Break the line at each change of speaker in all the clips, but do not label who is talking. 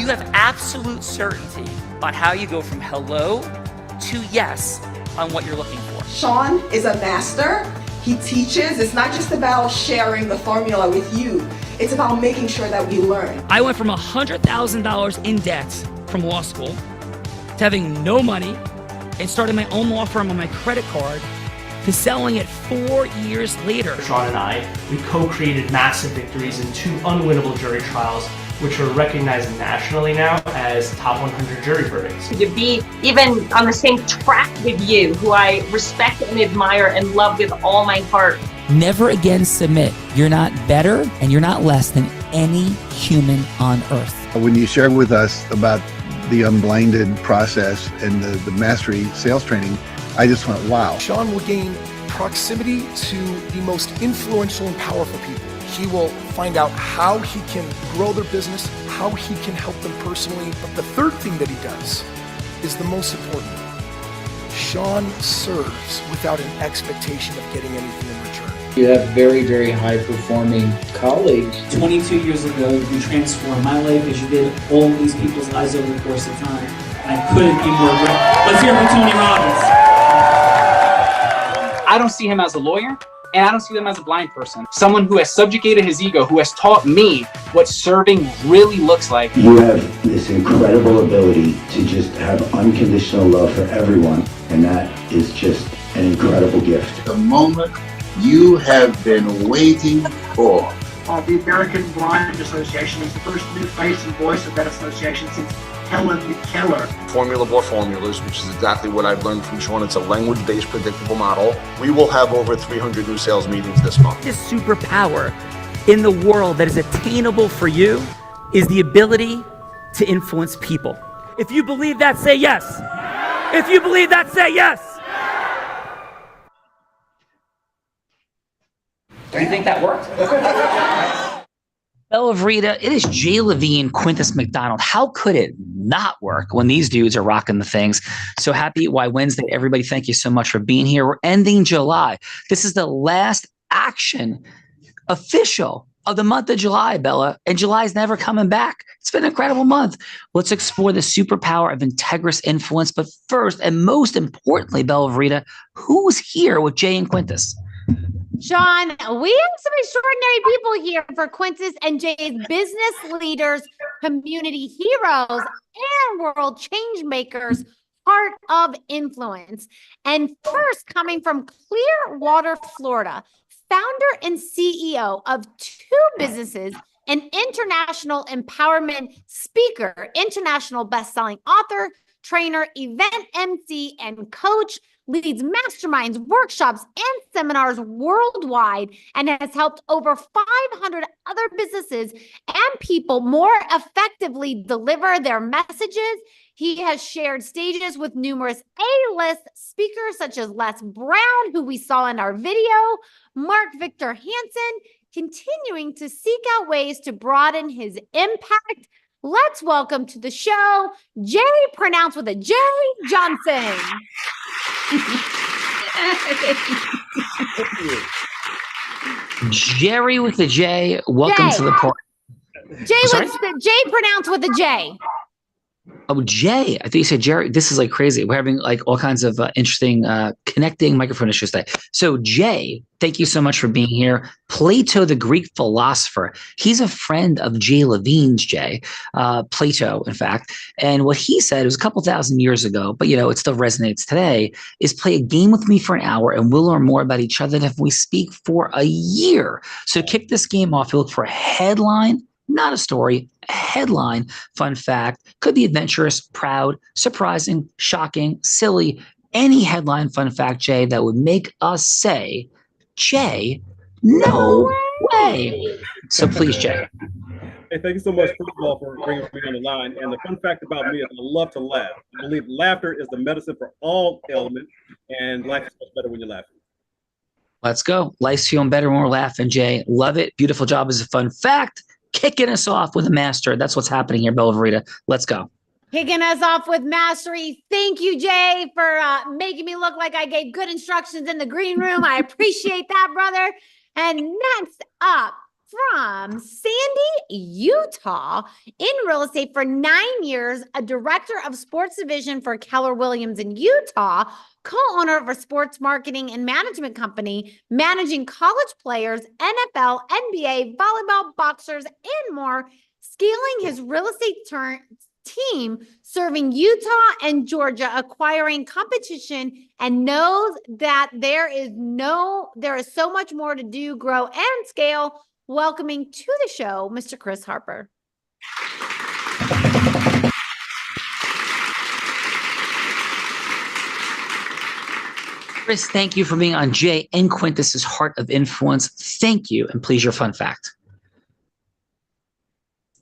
you have absolute certainty on how you go from hello to yes on what you're looking for.
Sean is a master. He teaches. It's not just about sharing the formula with you. It's about making sure that we learn.
I went from $100,000 in debt from law school to having no money and starting my own law firm on my credit card to selling it 4 years later.
Sean and I, we co-created massive victories in 2 unwinnable jury trials, which are recognized nationally now as top 100 jury verdicts.
To be even on the same track with you, who I respect and admire and love with all my heart.
Never again submit. You're not better and you're not less than any human on earth.
When you shared with us about the unblinded process and the mastery sales training, I just went, wow.
Sean will gain proximity to the most influential and powerful people. He will find out how he can grow their business, how he can help them personally. But the third thing that he does is the most important. Sean serves without an expectation of getting anything in return.
You have very, very high-performing colleagues.
22 years ago, you transformed my life as you did all these people's lives over the course of time. I couldn't be more grateful. Let's hear it for Tony Robbins.
I don't see him as a lawyer, and I don't see him as a blind person. Someone who has subjugated his ego, who has taught me what serving really looks like.
You have this incredible ability to just have unconditional love for everyone, and that is just an incredible gift.
The moment you have been waiting for.
The American Blind Association is the first new face and voice of that association since Helen Keller.
Formula for formulas, which is exactly what I've learned from Sean. It's a language-based predictable model. We will have over 300 new sales meetings this month.
This superpower in the world that is attainable for you is the ability to influence people. If you believe that, say yes. If you believe that, say yes. Do you think that worked? Bella Verita, it is Jay Levine, Quintus McDonald. How could it not work when these dudes are rocking the things? So happy Why Wednesday, everybody. Thank you so much for being here. We're ending July. This is the last action official of the month of July, Bella, and July is never coming back. It's been an incredible month. Let's explore the superpower of Integrous influence. But first, and most importantly, Bella Verita, who's here with Jay and Quintus?
Sean, we have some extraordinary people here for Quintus and Jay's business leaders, community heroes, and world change makers, heart of influence. And first, coming from Clearwater, Florida, founder and CEO of 2 businesses, an international empowerment speaker, international best-selling author, trainer, event MC, and coach, leads masterminds, workshops, and seminars worldwide, and has helped over 500 other businesses and people more effectively deliver their messages. He has shared stages with numerous A-list speakers such as Les Brown, who we saw in our video, Mark Victor Hansen, continuing to seek out ways to broaden his impact. Let's welcome to the show, Jay, pronounced with a J, Johnson.
Jerry with the J. Welcome to the party.
Jay pronounced with a J.
Oh, Jay. I think you said Jerry. This is like crazy. We're having like all kinds of interesting connecting microphone issues today. So Jay, thank you so much for being here. Plato, the Greek philosopher. He's a friend of Jay Levine's, Jay. Plato, in fact. And what he said, it was a couple thousand years ago, but it still resonates today, is play a game with me for an hour and we'll learn more about each other than if we speak for a year. So to kick this game off, you look for a headline, not a story, a headline, fun fact, could be adventurous, proud, surprising, shocking, silly, any headline, fun fact, Jay, that would make us say, Jay, no way. So please, Jay.
Hey, thank you so much, first of all, for bringing me on the line. And the fun fact about me is I love to laugh. I believe laughter is the medicine for all ailments, and life is much better when you're laughing.
Let's go. Life's feeling better when we're laughing, Jay. Love it. Beautiful job as a fun fact. Kicking us off with a master. That's what's happening here, Bella Verita. Let's go.
Kicking us off with mastery. Thank you, Jay, for making me look like I gave good instructions in the green room. I appreciate that, brother. And next up, from Sandy, Utah, in real estate for 9 years, a director of sports division for Keller Williams in Utah, co-owner of a sports marketing and management company, managing college players, NFL, NBA, volleyball, boxers, and more, scaling his real estate team, serving Utah and Georgia, acquiring competition, and knows that there is so much more to do, grow, and scale. Welcoming to the show, Mr. Chris Harper.
Chris, thank you for being on Jay and Quintus's Heart of Influence. Thank you, and please, your fun fact.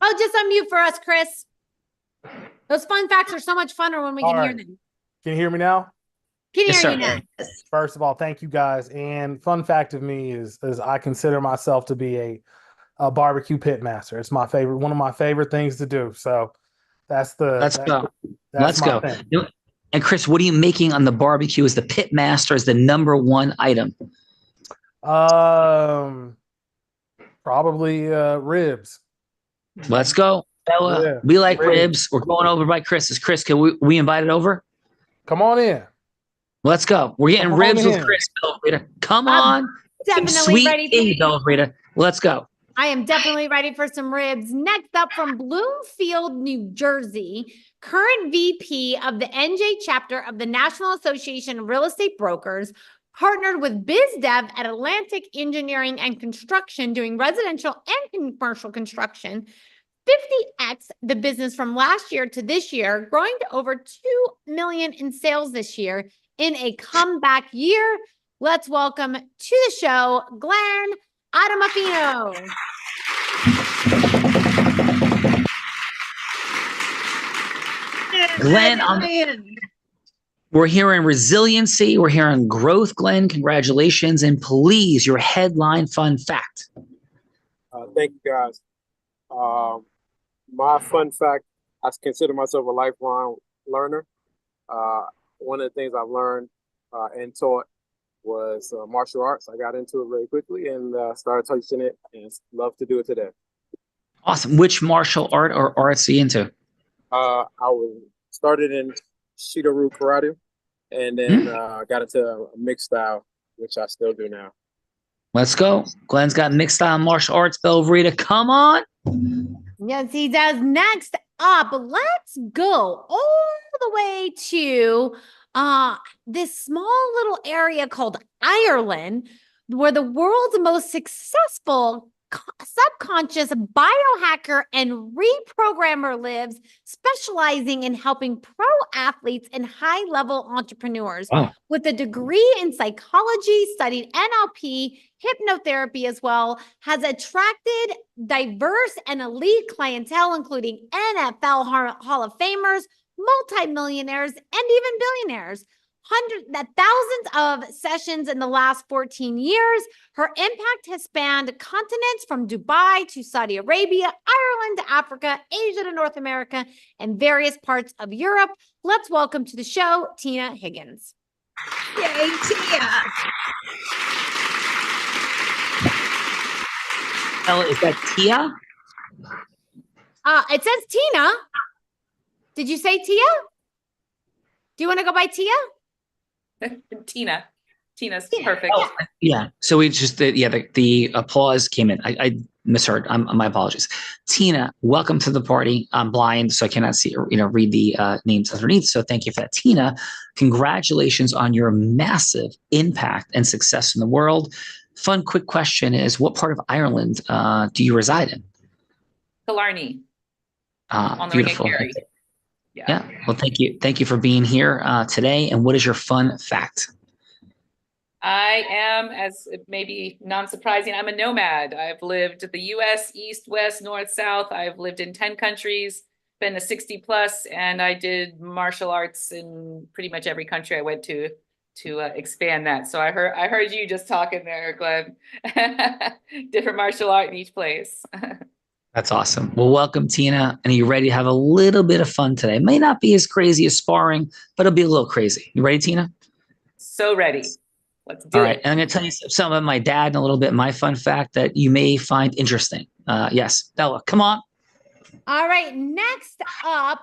Oh, just unmute for us, Chris. Those fun facts are so much funner when we can hear them.
Can you hear me now?
Can hear you now.
First of all, thank you guys. And fun fact of me is I consider myself to be a barbecue pit master. It's my favorite, one of my favorite things to do. So let's go.
Thing. And Chris, what are you making on the barbecue as the pit master as the #1 item?
Probably ribs.
Let's go. Bella,
Yeah.
we like ribs. We're going over by Chris's. Chris, can we invite it over?
Come on in.
Let's go. We're getting
Come
ribs
on
with
in.
Chris Belvrita. Come on.
Definitely
Sweet
ready
tea, Belvrita. Let's go.
I am definitely ready for some ribs. Next up from Bloomfield, New Jersey, current VP of the NJ chapter of the National Association of Real Estate Brokers, partnered with BizDev at Atlantic Engineering and Construction, doing residential and commercial construction. 50x the business from last year to this year, growing to over $2 million in sales this year in a comeback year. Let's welcome to the show, Glenn Adamofino.
Glenn, we're hearing resiliency. We're hearing growth, Glenn. Congratulations. And please, your headline fun fact.
Thank you, guys. My fun fact, I consider myself a lifelong learner. One of the things I've learned and taught was martial arts. I got into it very quickly and started teaching it and love to do it today.
Awesome. Which martial art or arts are you into?
I started in Shido-ryu karate and then got into a mixed style, which I still do now.
Let's go. Glenn's got mixed style martial arts. Belvrita, come on.
Yes, he does. Next up, let's go all the way to this small little area called Ireland, where the world's most successful subconscious biohacker and reprogrammer lives, specializing in helping pro athletes and high-level entrepreneurs.
Wow.
With a degree in psychology, studied NLP, hypnotherapy as well, has attracted diverse and elite clientele, including NFL Hall of Famers, multimillionaires, and even billionaires. Thousands of sessions in the last 14 years. Her impact has spanned continents from Dubai to Saudi Arabia, Ireland to Africa, Asia to North America, and various parts of Europe. Let's welcome to the show, Tina Higgins.
Yay, Tia.
Ella, is that Tia?
It says Tina. Did you say Tia? Do you want to go by Tia?
Tina's perfect.
Oh, yeah. So we just the applause came in. I misheard. My apologies. Tina, welcome to the party. I'm blind, so I cannot see read the names underneath. So thank you for that, Tina. Congratulations on your massive impact and success in the world. Fun, quick question is: what part of Ireland do you reside in?
Killarney. On the
Beautiful.
Ring of Kerry.
Yeah. Well, thank you. Thank you for being here today. And what is your fun fact?
I am, as maybe non-surprising, I'm a nomad. I've lived the U.S., East, West, North, South. I've lived in 10 countries, been to 60 plus, and I did martial arts in pretty much every country I went to expand that. So I heard you just talking there, Glenn. Different martial art in each place.
That's awesome. Well, welcome, Tina. And are you ready to have a little bit of fun today? It may not be as crazy as sparring, but it'll be a little crazy. You ready, Tina?
So ready. Let's do
All right.
it.
And I'm going to tell you some of my dad and a little bit my fun fact that you may find interesting. Yes, Bella, come on.
All right, next up,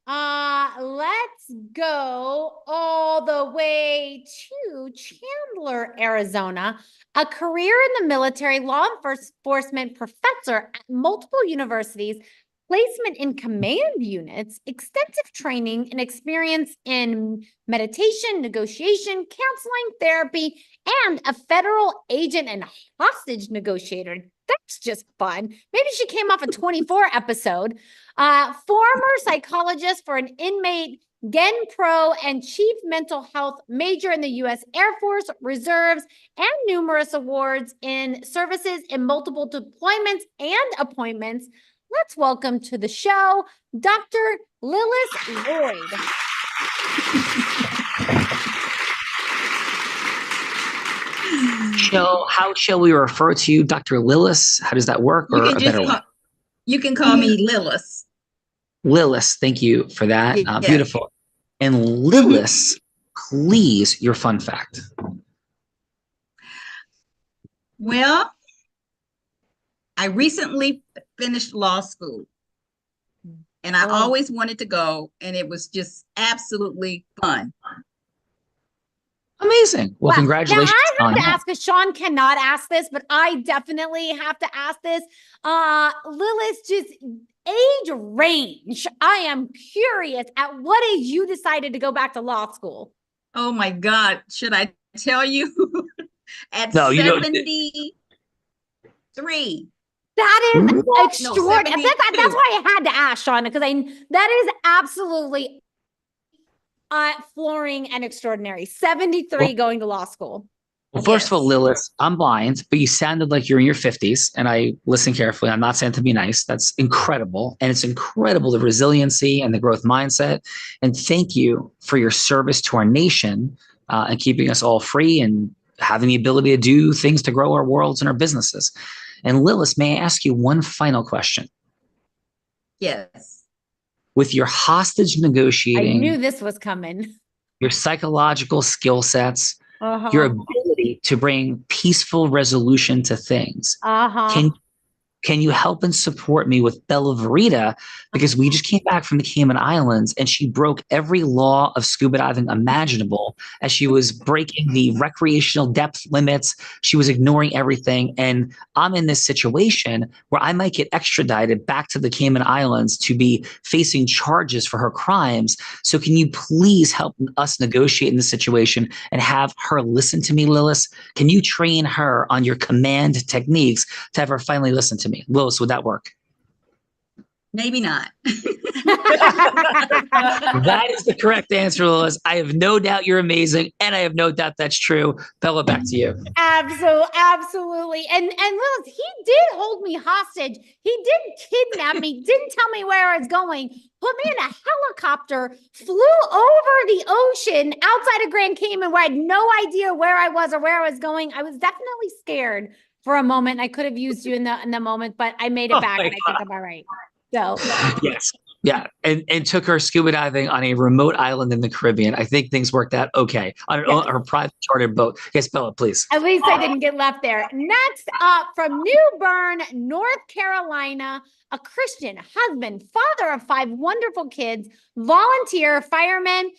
let's go all the way to Chandler, Arizona. A career in the military, law enforcement professor at multiple universities, placement in command units, extensive training and experience in meditation, negotiation, counseling, therapy, and a federal agent and hostage negotiator. That's just fun. Maybe she came off a 24 episode. Former psychologist for an inmate, Gen Pro, and chief mental health major in the U.S. Air Force Reserves, and numerous awards in services in multiple deployments and appointments. Let's welcome to the show, Dr. Lillis Lloyd.
How shall we refer to you, Dr. Lillis? How does that work? Or a better way?
You can call me Lillis.
Lillis, thank you for that.
Yeah.
Beautiful. And Lillis, please, your fun fact.
Well, I recently finished law school, and I always wanted to go, and it was just absolutely fun.
Amazing. Well, congratulations.
Now I have
on
to
that.
ask, because Sean cannot ask this, but I definitely have to ask this. Lillis, just age range. I am curious at what age you decided to go back to law school.
Oh my God. Should I tell you? At
No, you don't.
73.
That is
No,
extraordinary.
72.
That's why I had to ask Sean, because that is absolutely flooring and extraordinary. 73 going to law school.
Well, first of all, Lilith, I'm blind, but you sounded like you're in your 50s, and I listened carefully. I'm not saying to be nice. That's incredible. And it's incredible, the resiliency and the growth mindset. And thank you for your service to our nation and keeping us all free and having the ability to do things to grow our worlds and our businesses. And Lilith, may I ask you one final question?
Yes.
With your hostage negotiating,
I knew this was coming.
your psychological skill sets,
Uh-huh.
your ability to bring peaceful resolution to things.
Uh-huh.
Can you help and support me with Bella Verita? Because we just came back from the Cayman Islands and she broke every law of scuba diving imaginable as she was breaking the recreational depth limits. She was ignoring everything. And I'm in this situation where I might get extradited back to the Cayman Islands to be facing charges for her crimes. So can you please help us negotiate in this situation and have her listen to me, Lillis? Can you train her on your command techniques to have her finally listen to me? Lillis, would that work?
Maybe not.
That is the correct answer, Lillis. I have no doubt you're amazing, and I have no doubt that's true. Bella, back to you.
Absolutely. And Lilith, he did hold me hostage. He did kidnap me, didn't tell me where I was going, put me in a helicopter, flew over the ocean outside of Grand Cayman where I had no idea where I was or where I was going. I was definitely scared for a moment. I could have used you in the moment, but I made it back and I think I'm all right. So
Yes. Yeah. And took her scuba diving on a remote island in the Caribbean. I think things worked out okay on her private chartered boat. Yes, Bella, please.
at least I didn't get left there. Next up, from New Bern, North Carolina, a Christian husband, father of 5 wonderful kids, volunteer fireman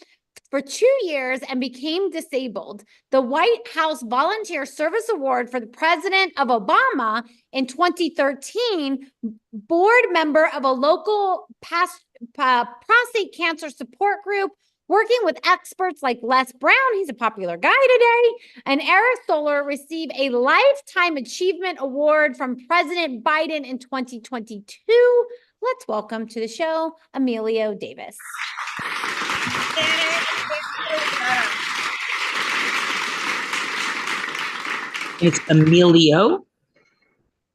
for 2 years and became disabled. The White House Volunteer Service Award for the President of Obama in 2013, board member of a local prostate cancer support group, working with experts like Les Brown, he's a popular guy today, and Eric Solar received a Lifetime Achievement Award from President Biden in 2022. Let's welcome to the show, Emilio Davis.
It's Emilio.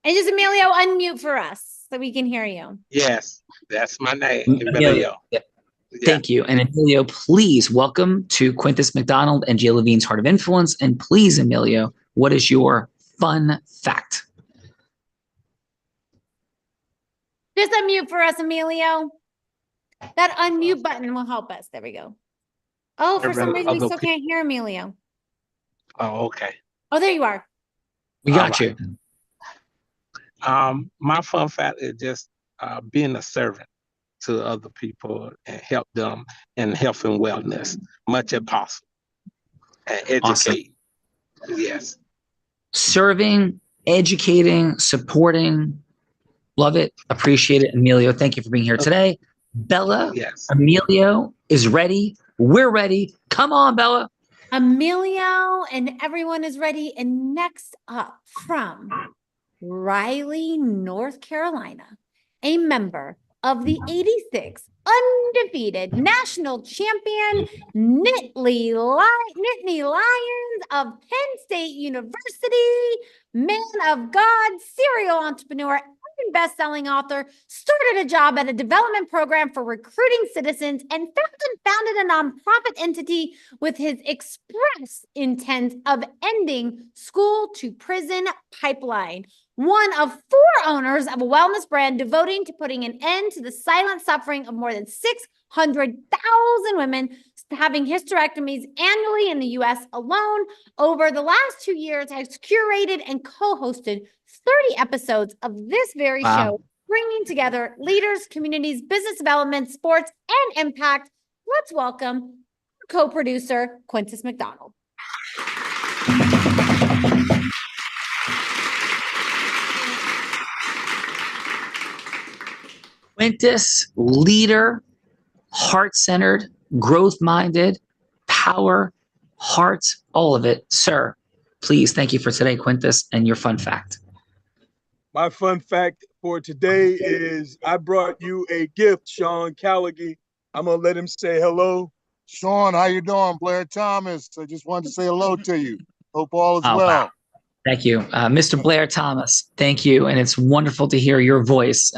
And just Emilio, unmute for us so we can hear you.
Yes, that's my name, Emilio.
Yeah. Thank you. And Emilio, please welcome to Quintus McDonald and Jay Levine's Heart of Influence. And please, Emilio, what is your fun fact?
Just unmute for us, Emilio. That unmute button will help us. There we go. Oh, for some reason we still can't hear Emilio.
Oh, okay.
Oh, there you are.
We got you.
My fun fact is just being a servant to other people and help them in health and wellness, much as possible. And educate.
Awesome.
Yes.
Serving, educating, supporting. Love it. Appreciate it. Emilio, thank you for being here today. Bella,
yes.
Emilio is ready. We're ready. Come on, Bella.
Emilio and everyone is ready. And next up from Raleigh, North Carolina, a member of the 86 undefeated national champion Nittany Lions of Penn State University, man of God, serial entrepreneur, and best-selling author, started a job at a development program for recruiting citizens, and founded a nonprofit entity with his express intent of ending school to prison pipeline. One of 4 owners of a wellness brand devoting to putting an end to the silent suffering of more than 600,000 women having hysterectomies annually in the U.S. alone. Over the last 2 years, has curated and co-hosted 30 episodes of this very show, bringing together leaders, communities, business development, sports, and impact. Let's welcome co-producer Quintus McDonald.
Quintus, leader, heart-centered, growth-minded, power, heart, all of it. Sir, please, thank you for today, Quintus, and your fun fact.
My fun fact for today is I brought you a gift, Sean Callaghan. I'm going to let him say hello.
Sean, how you doing? Blair Thomas. I just wanted to say hello to you. Hope all is well.
Wow. Thank you. Mr. Blair Thomas, thank you. And it's wonderful to hear your voice.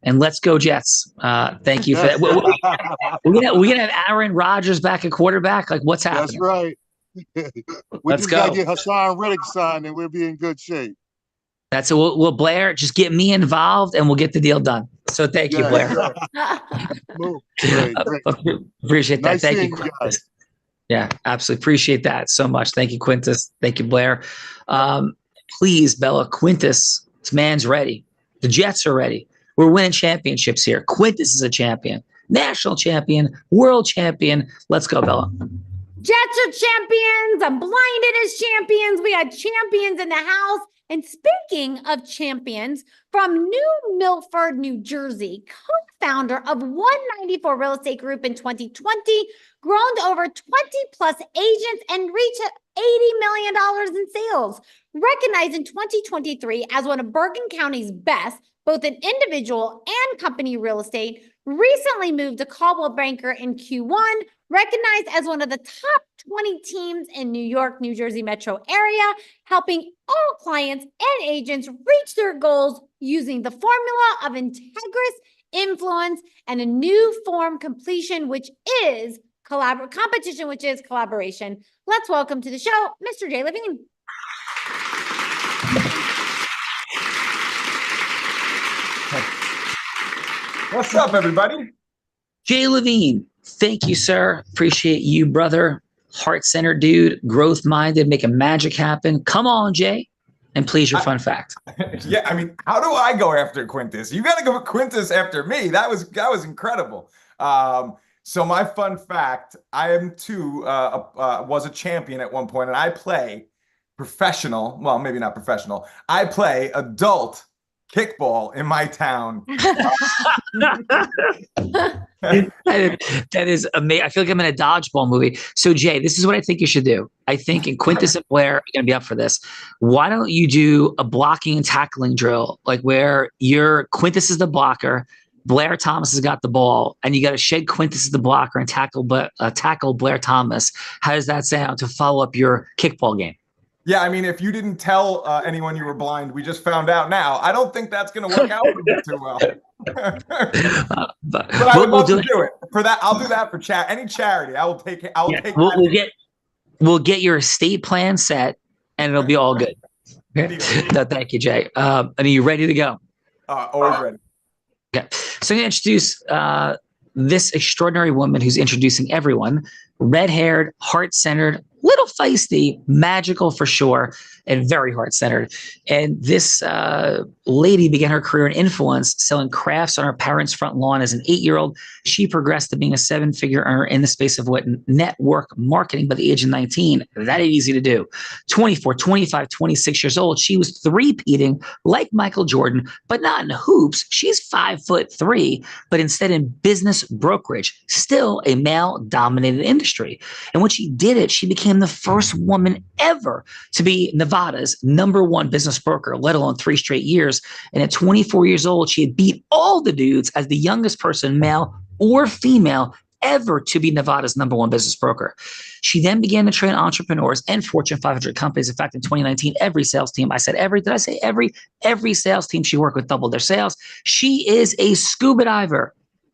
And let's go Jets. Thank you for that. We're gonna have Aaron Rodgers back at quarterback. Like, what's happening?
That's right.
Let's go.
Gotta get Hassan Reddick signed and we'll be in good shape.
That's it. We'll Blair, just get me involved and we'll get the deal done. So thank you, Blair.
Great.
Appreciate that.
Nice
Thank you,
seeing you
Quintus.
guys.
Yeah, absolutely. Appreciate that so much. Thank you, Quintus. Thank you, Blair. Please, Bella, Quintus, this man's ready. The Jets are ready. We're winning championships here. Quintus is a champion, national champion, world champion. Let's go, Bella.
Jets are champions. I'm blinded as champions. We got champions in the house. And speaking of champions, from New Milford, New Jersey, co-founder of 194 Real Estate Group in 2020, grown to over 20 plus agents and reached $80 million in sales. Recognized in 2023 as one of Bergen County's best, both in individual and company real estate, recently moved to Coldwell Banker in Q1, recognized as one of the top 20 teams in New York, New Jersey metro area, helping all clients and agents reach their goals using the formula of integrous influence and a new form completion, which is competition, which is collaboration. Let's welcome to the show, Mr. Jay Levine.
What's up, everybody?
Jay Levine, thank you, sir. Appreciate you, brother. Heart-centered dude, growth-minded, making magic happen. Come on, Jay. And please, your fun fact.
Yeah, I mean, how do I go after Quintus? You got to go Quintus after me. That was incredible. So my fun fact, I am too, was a champion at one point, and I play professional, well, maybe not professional. I play adult kickball in my town.
That is amazing. I feel like I'm in a dodgeball movie. So Jay, this is what I think you should do. I think, and Quintus and Blair are going to be up for this. Why don't you do a blocking and tackling drill, like where Quintus is the blocker, Blair Thomas has got the ball, and you got to shed Quintus as the blocker and tackle Blair Thomas. How does that sound to follow up your kickball game?
Yeah, I mean, if you didn't tell anyone you were blind, we just found out now. I don't think that's going to work out for you too well. But I would love to do it. For that, I'll do that for any charity. I will take it.
We'll get your estate plan set, and it'll be all good. No, thank you, Jay. Are you ready to go?
Always ready.
Okay. So I'm going to introduce this extraordinary woman who's introducing everyone. Red-haired, heart-centered, little feisty, magical for sure, and very heart-centered. And this lady began her career in influence, selling crafts on her parents' front lawn as an 8-year-old. She progressed to being a 7-figure earner in the space of what network marketing by the age of 19. That ain't easy to do. 24, 25, 26 years old, she was three-peating like Michael Jordan, but not in hoops. She's 5'3", but instead in business brokerage, still a male-dominated industry. And when she did it, she became the first woman ever to be Nevada's #1 business broker, let alone 3 straight years. And at 24 years old, she had beat all the dudes as the youngest person, male or female, ever to be Nevada's #1 business broker. She then began to train entrepreneurs and Fortune 500 companies. In fact, in 2019, every sales team, I said every, did I say every sales team she worked with doubled their sales. She is a scuba diver.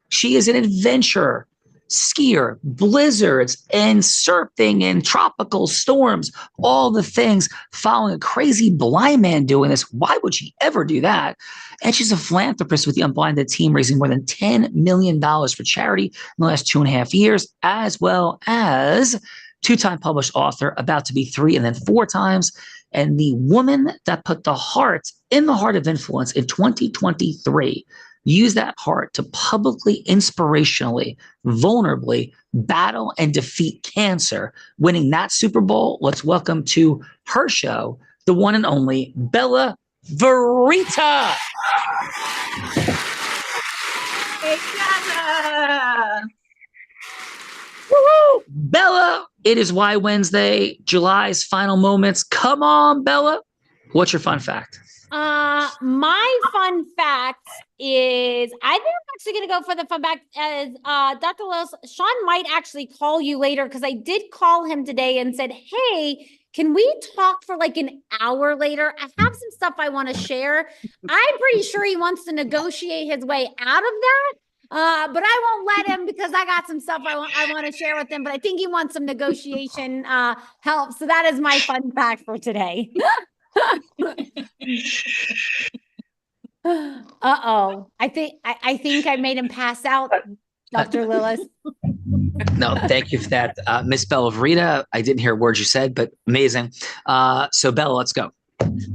She is an adventurer, skier, blizzards and surfing and tropical storms, all the things, following a crazy blind man doing this. Why would she ever do that? And she's a philanthropist with the Unblinded team, raising more than $10 million for charity in the last 2.5 years, as well as 2-time published author, about to be 3 and then 4 times. And the woman that put the heart in the heart of influence in 2023, use that heart to publicly, inspirationally, vulnerably battle and defeat cancer, winning that Super Bowl. Let's welcome to her show, the one and only Bella Verita.
Hey, Bella.
Woo-hoo! Bella, it is Why Wednesday, July's final moments. Come on, Bella. What's your fun fact?
My fun fact is, I think I'm actually going to go for the fun fact as Dr. Lewis. Sean might actually call you later, because I did call him today and said, hey, can we talk for like an hour later? I have some stuff I want to share. I'm pretty sure he wants to negotiate his way out of that. But I won't let him, because I got some stuff I want to share with him, but I think he wants some negotiation help. So that is my fun fact for today. Uh-oh. I think I made him pass out, Dr. Lewis.
No, thank you for that. Miss Bella Verita, I didn't hear words you said, but amazing. So Bella, let's go.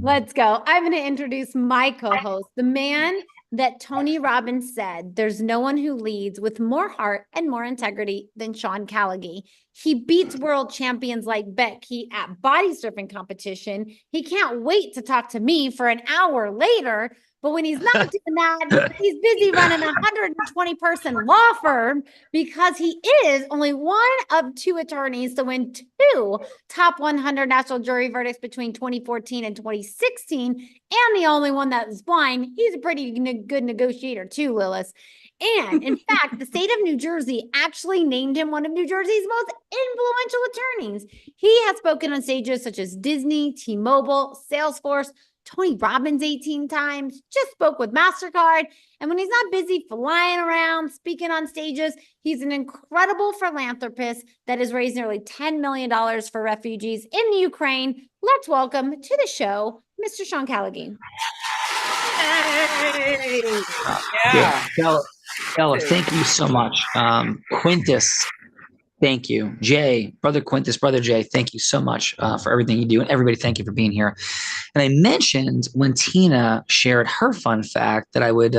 Let's go. I'm going to introduce my co-host, the man that Tony Robbins said, there's no one who leads with more heart and more integrity than Sean Callagy. He beats world champions like Becky at body surfing competition. He can't wait to talk to me for an hour later. But when he's not doing that, he's busy running a 120-person law firm, because he is only one of 2 attorneys to win 2 top 100 national jury verdicts between 2014 and 2016, and the only one that is blind. He's a pretty good negotiator too, Lillis. And in fact, the state of New Jersey actually named him one of New Jersey's most influential attorneys. He has spoken on stages such as Disney, T-Mobile, Salesforce, Tony Robbins 18 times, just spoke with MasterCard. And when he's not busy flying around, speaking on stages, he's an incredible philanthropist that has raised nearly $10 million for refugees in the Ukraine. Let's welcome to the show, Mr. Sean Callagy.
Hey.
Yeah. Bella, thank you so much. Quintus, thank you. Jay, brother Quintus, brother Jay, thank you so much for everything you do. And everybody, thank you for being here. And I mentioned when Tina shared her fun fact that I would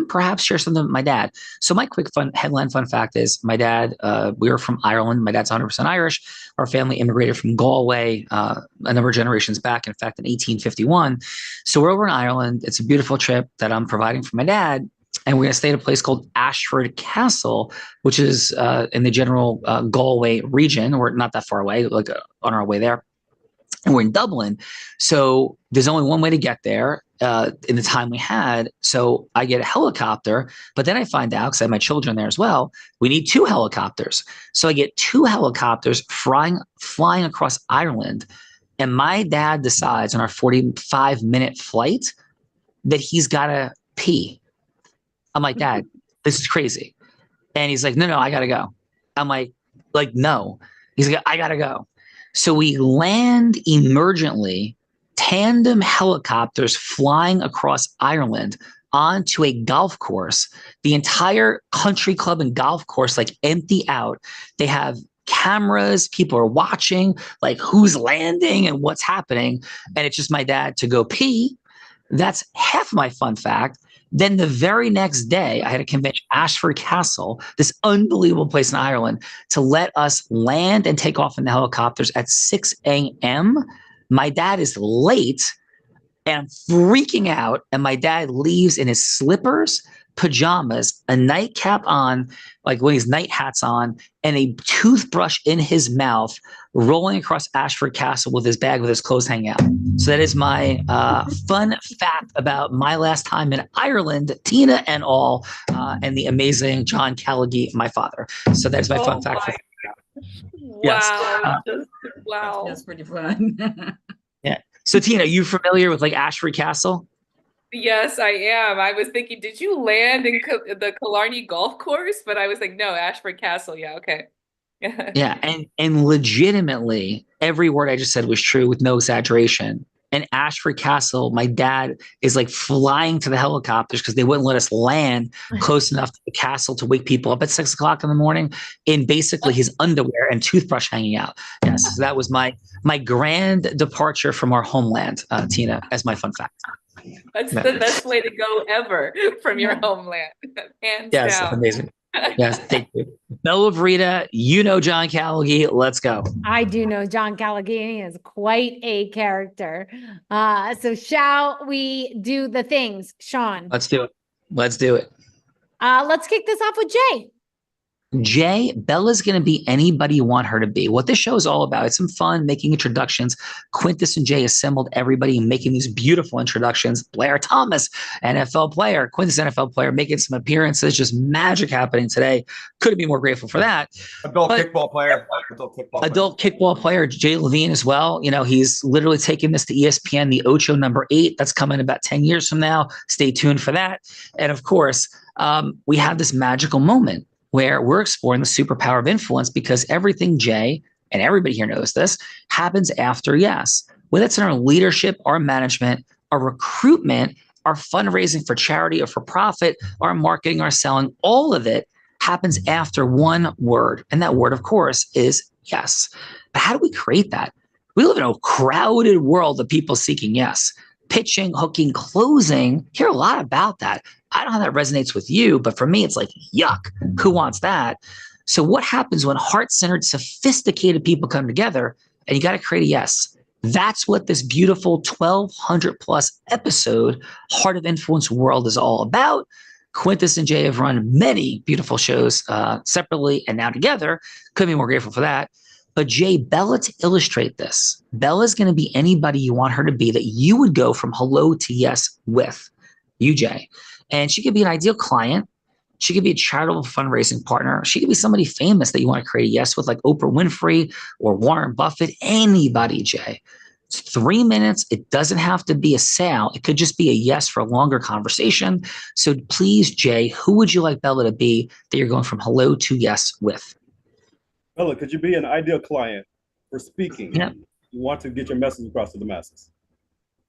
perhaps share something with my dad. So my quick headline fun fact is my dad, we were from Ireland. My dad's 100% Irish. Our family immigrated from Galway a number of generations back, in fact, in 1851. So we're over in Ireland. It's a beautiful trip that I'm providing for my dad. And we're going to stay at a place called Ashford Castle, which is in the general Galway region. We're not that far away, like on our way there. And we're in Dublin. So there's only one way to get there in the time we had. So I get a helicopter, but then I find out, because I have my children there as well, we need 2 helicopters. So I get 2 helicopters flying across Ireland. And my dad decides on our 45-minute flight that he's got to pee. I'm like, Dad, this is crazy. And he's like, no, I got to go. I'm like, no. He's like, I got to go. So we land emergently, tandem helicopters flying across Ireland onto a golf course. The entire country club and golf course, like, empty out. They have cameras, people are watching, like who's landing and what's happening. And it's just my dad to go pee. That's half my fun fact. Then the very next day, I had to convince Ashford Castle, this unbelievable place in Ireland, to let us land and take off in the helicopters at 6 a.m. My dad is late and I'm freaking out. And my dad leaves in his slippers, pajamas, a nightcap on, like one of his night hats on, and a toothbrush in his mouth, rolling across Ashford Castle with his bag with his clothes hanging out. So that is my fun fact about my last time in Ireland, Tina and all, and the amazing John Callaghy, my father. So that is my fun fact. Yes.
Wow.
That's pretty fun.
Yeah. So Tina, are you familiar with like Ashford Castle?
Yes, I am. I was thinking, did you land in the Killarney Golf Course? But I was like, no, Ashford Castle. Yeah, okay.
Yeah, and legitimately, every word I just said was true with no exaggeration. And Ashford Castle, my dad is like flying to the helicopters because they wouldn't let us land close enough to the castle to wake people up at 6 o'clock in the morning in basically his underwear and toothbrush hanging out. Yes, so that was my grand departure from our homeland, Tina, as my fun fact.
That's the best way to go ever from your homeland. Hands
Yes,
down.
amazing. Yes, thank you. Bella Verita, you know John Callaghy. Let's go.
I do know John Callaghy is quite a character. So shall we do the things, Sean?
Let's do it. Let's do it.
Let's kick this off with Jay.
Jay, Bella's going to be anybody you want her to be. What this show is all about, it's some fun, making introductions. Quintus and Jay assembled everybody and making these beautiful introductions. Blair Thomas, NFL player. Quintus, NFL player, making some appearances. Just magic happening today. Couldn't be more grateful for that.
Adult kickball player.
Adult kickball player, Jay Levine as well. You know, he's literally taking this to ESPN, the Ocho #8. That's coming about 10 years from now. Stay tuned for that. And of course, we have this magical moment where we're exploring the superpower of influence because everything, Jay, and everybody here knows this, happens after yes. Whether it's in our leadership, our management, our recruitment, our fundraising for charity or for profit, our marketing, our selling, all of it happens after one word. And that word, of course, is yes. But how do we create that? We live in a crowded world of people seeking yes. Pitching, hooking, closing, hear a lot about that. I don't know how that resonates with you, but for me, it's like, yuck, who wants that? So what happens when heart-centered, sophisticated people come together and you got to create a yes? That's what this beautiful 1,200 plus episode Heart of Influence world is all about. Quintus and Jay have run many beautiful shows separately and now together. Couldn't be more grateful for that. But Jay, Bella, to illustrate this, Bella's going to be anybody you want her to be that you would go from hello to yes with. You, Jay. And she could be an ideal client. She could be a charitable fundraising partner. She could be somebody famous that you want to create a yes with, like Oprah Winfrey or Warren Buffett, anybody, Jay. It's 3 minutes. It doesn't have to be a sale. It could just be a yes for a longer conversation. So please, Jay, who would you like Bella to be that you're going from hello to yes with?
Bella, could you be an ideal client for speaking?
Yeah.
You want to get your message across to the masses.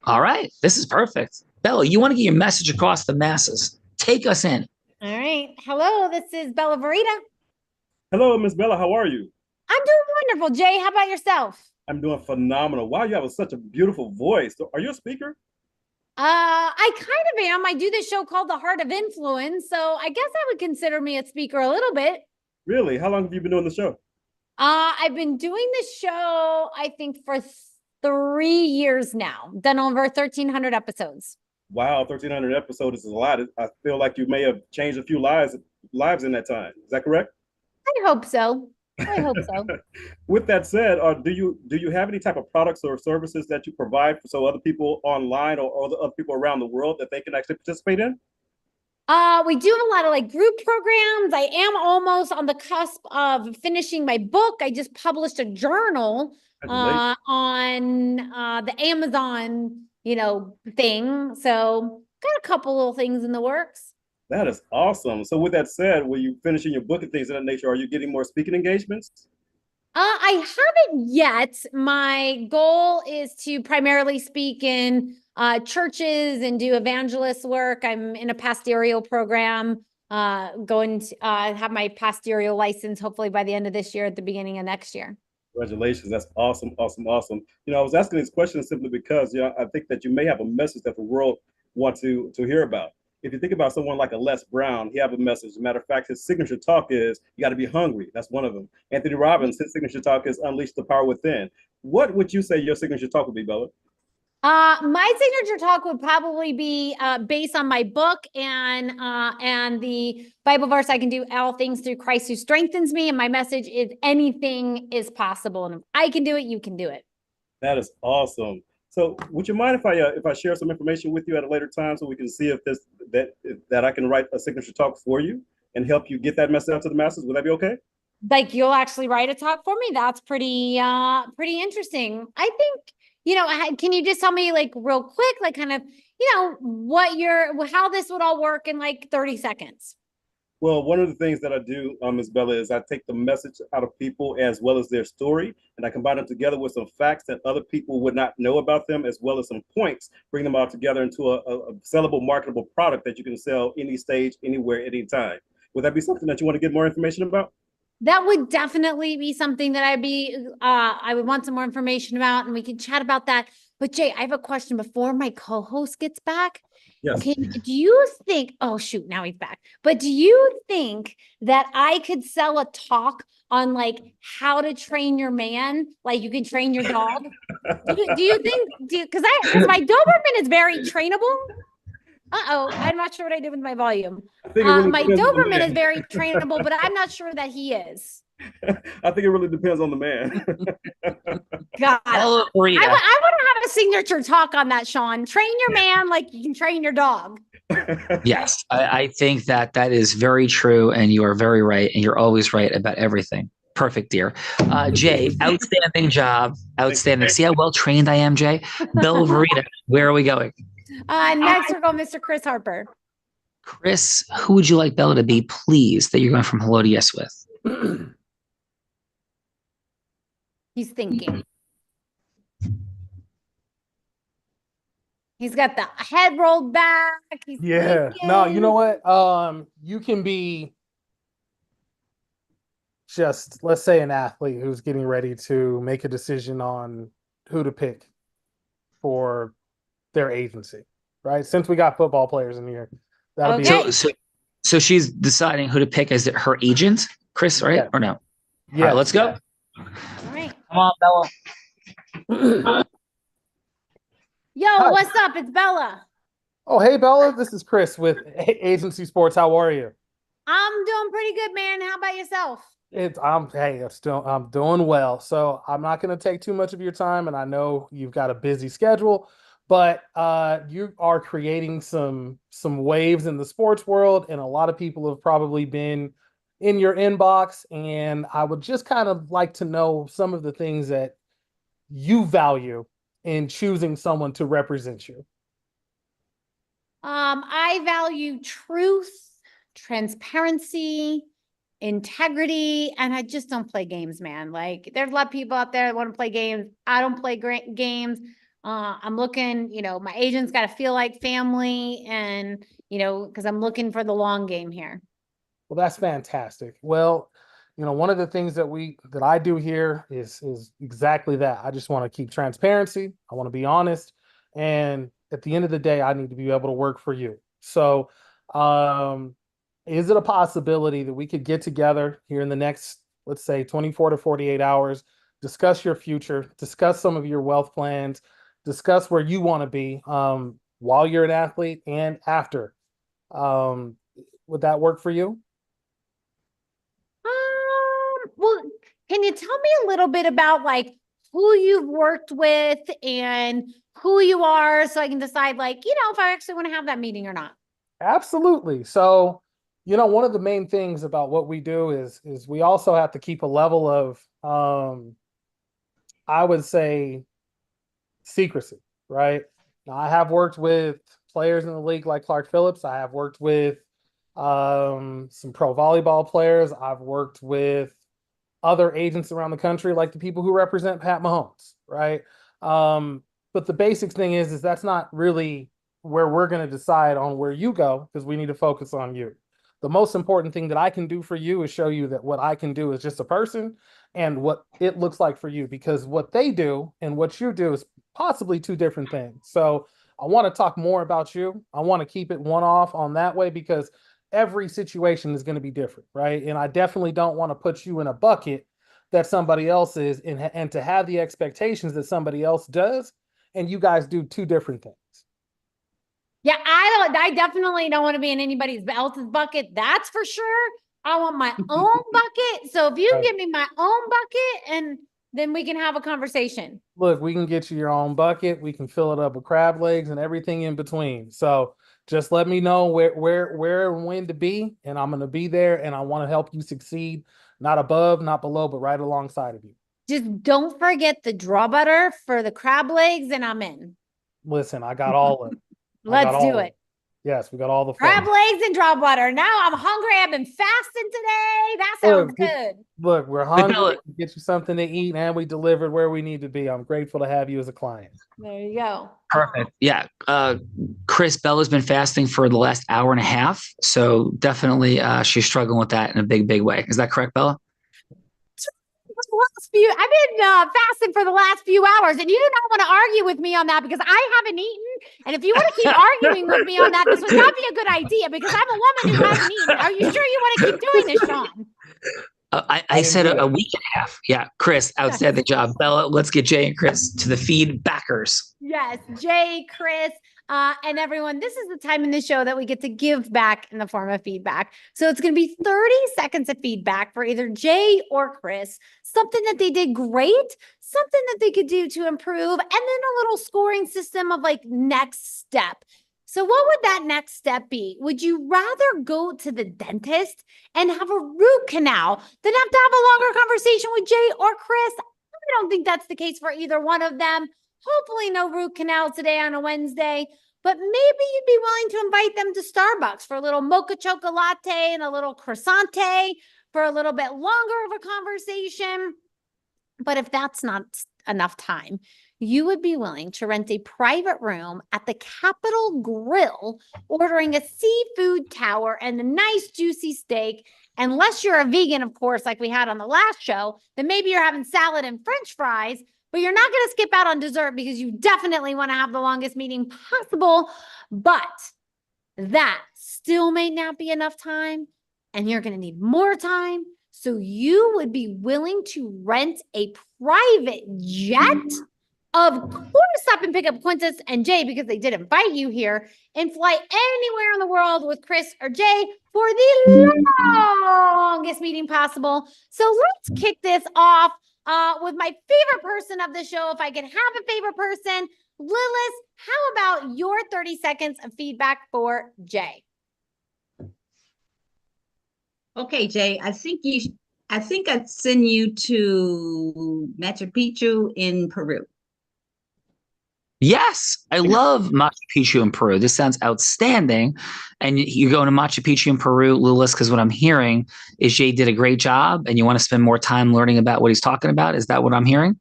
All right. This is perfect. Bella, you want to get your message across the masses. Take us in.
All right. Hello, this is Bella Verita.
Hello, Miss Bella. How are you?
I'm doing wonderful. Jay, how about yourself?
I'm doing phenomenal. Wow, you have such a beautiful voice. Are you a speaker?
I kind of am. I do this show called The Heart of Influence, so I guess I would consider me a speaker a little bit.
Really? How long have you been doing the show?
I've been doing this show, I think, for 3 years now. Done over 1,300 episodes.
Wow, 1,300 episodes is a lot. I feel like you may have changed a few lives in that time. Is that correct?
I hope so. I hope so.
With that said, do you have any type of products or services that you provide so other people online or other people around the world that they can actually participate in?
We do have a lot of like group programs. I am almost on the cusp of finishing my book. I just published a journal on the Amazon, thing. So got a couple little things in the works.
That is awesome. So with that said, when you finishing your book and things of that nature, are you getting more speaking engagements?
I haven't yet. My goal is to primarily speak in churches and do evangelist work. I'm in a pastoral program going to have my posterior license hopefully by the end of this year, at the beginning of next year.
Congratulations. That's awesome, awesome, awesome. I was asking these questions simply because, I think that you may have a message that the world wants to hear about. If you think about someone like a Les Brown, he have a message. As a matter of fact, his signature talk is, you got to be hungry. That's one of them. Anthony Robbins, his signature talk is Unleash the Power Within. What would you say your signature talk would be, Bella?
My signature talk would probably be based on my book and the Bible verse, I can do all things through Christ who strengthens me. And my message is anything is possible. And if I can do it, you can do it.
That is awesome. So would you mind if I share some information with you at a later time so we can see if that I can write a signature talk for you and help you get that message out to the masses? Would that be okay?
Like, you'll actually write a talk for me? That's pretty interesting. I think, can you just tell me like real quick, like kind of, how this would all work in like 30 seconds?
Well, one of the things that I do, Ms. Bella, is I take the message out of people as well as their story, and I combine them together with some facts that other people would not know about them, as well as some points, bring them all together into a sellable, marketable product that you can sell any stage, anywhere, anytime. Would that be something that you want to get more information about?
That would definitely be something that I would want some more information about, and we can chat about that. But Jay, I have a question before my co-host gets back.
Yes.
Do you think, oh shoot, now he's back. But do you think that I could sell a talk on like how to train your man? Like you can train your dog? do you think, because my Doberman is very trainable. Uh-oh, I'm not sure what I did with my volume. My Doberman is very trainable, but I'm not sure that he is.
I think it really depends on the man.
God, I want to have a signature talk on that, Sean. Train your man like you can train your dog.
Yes, I think that is very true, and you are very right, and you're always right about everything. Perfect, dear. Jay, outstanding job. Outstanding. See how well trained I am, Jay? Bella Verita, where are we going?
Next, we're going Mr. Chris Harper.
Chris, who would you like Bella to be, please, that you're going from hello to yes with?
He's thinking. He's got the head rolled back. He's
thinking. No, you know what? You can be just, let's say, an athlete who's getting ready to make a decision on who to pick for their agency, right? Since we got football players in here, that'll be
so she's deciding who to pick as her agent, Chris, right?
Yeah.
Or no?
Yeah.
All right, let's go.
All right.
Come on, Bella.
Yo,
Hi.
what's up? It's Bella.
Oh, hey, Bella. This is Chris with Agency Sports. How are you?
I'm doing pretty good, man. How about yourself?
I'm doing well. So I'm not going to take too much of your time, and I know you've got a busy schedule, but you are creating some waves in the sports world, and a lot of people have probably been in your inbox, and I would just kind of like to know some of the things that you value in choosing someone to represent you.
I value truth, transparency, integrity, and I just don't play games, man. Like, there's a lot of people out there that want to play games. I don't play games. I'm looking, my agent's got to feel like family, and, because I'm looking for the long game here.
Well, that's fantastic. Well, one of the things that I do here is exactly that. I just want to keep transparency. I want to be honest. And at the end of the day, I need to be able to work for you. So, is it a possibility that we could get together here in the next, let's say, 24 to 48 hours, discuss your future, discuss some of your wealth plans, discuss where you want to be while you're an athlete and after? Would that work for you?
Well, can you tell me a little bit about like who you've worked with and who you are, so I can decide if I actually want to have that meeting or not?
Absolutely. So, one of the main things about what we do is we also have to keep a level of, I would say, secrecy, right? Now, I have worked with players in the league like Clark Phillips. I have worked with some pro volleyball players. I've worked with other agents around the country, like the people who represent Pat Mahomes, right? But the basic thing is that's not really where we're going to decide on where you go, because we need to focus on you. the most important thing that I can do for you is show you that what I can do is just a person and what it looks like for you, because what they do and what you do is possibly two different things. So I want to talk more about you. I want to keep it one off on that way, because every situation is going to be different, right? And I definitely don't want to put you in a bucket that somebody else is, and to have the expectations that somebody else does, and you guys do two different things.
Yeah, I definitely don't want to be in anybody else's bucket. That's for sure. I want my own bucket. So if you can give me my own bucket, and then we can have a conversation.
Look, we can get you your own bucket. We can fill it up with crab legs and everything in between. So just let me know where and when to be, and I'm going to be there, and I want to help you succeed, not above, not below, but right alongside of you.
Just don't forget the draw butter for the crab legs, and I'm in.
Listen, I got all of it.
Let's do it.
Yes, we got all the
crab legs and draw butter. Now I'm hungry. I've been fasting today. That sounds good.
Look, we're hungry. We get you something to eat, and we delivered where we need to be. I'm grateful to have you as a client.
There you go.
Perfect. Yeah. Chris, Bella's been fasting for the last hour and a half. So definitely she's struggling with that in a big, big way. Is that correct, Bella?
I've been fasting for the last few hours, and you do not want to argue with me on that, because I haven't eaten. And if you want to keep arguing with me on that, this would not be a good idea, because I'm a woman who hasn't eaten. Are you sure you want to keep doing this, Sean?
I said a week and a half. Yeah, Chris, outstanding job. Bella, let's get Jay and Chris to the feedbackers.
Yes, Jay, Chris, and everyone. This is the time in the show that we get to give back in the form of feedback. So it's going to be 30 seconds of feedback for either Jay or Chris, something that they did great, something that they could do to improve, and then a little scoring system of like next step. So what would that next step be? Would you rather go to the dentist and have a root canal than have to have a longer conversation with Jay or Chris? I don't think that's the case for either one of them. Hopefully no root canal today on a Wednesday, but maybe you'd be willing to invite them to Starbucks for a little mocha chocolate latte and a little croissante for a little bit longer of a conversation. But if that's not enough time, you would be willing to rent a private room at the Capitol Grill, ordering a seafood tower and a nice juicy steak. Unless you're a vegan, of course, like we had on the last show, then maybe you're having salad and French fries, but you're not going to skip out on dessert, because you definitely want to have the longest meeting possible. But that still may not be enough time, and you're going to need more time. So you would be willing to rent a private jet, of course, stop and pick up Quintus and Jay, because they did invite you here, and fly anywhere in the world with Chris or Jay for the longest meeting possible. So let's kick this off with my favorite person of the show. If I can have a favorite person, Lilith, how about your 30 seconds of feedback for Jay?
Okay, Jay, I think I'd send you to Machu Picchu in Peru.
Yes, I love Machu Picchu in Peru. This sounds outstanding. And you're going to Machu Picchu in Peru, Lilith, because what I'm hearing is Jay did a great job and you want to spend more time learning about what he's talking about. Is that what I'm hearing?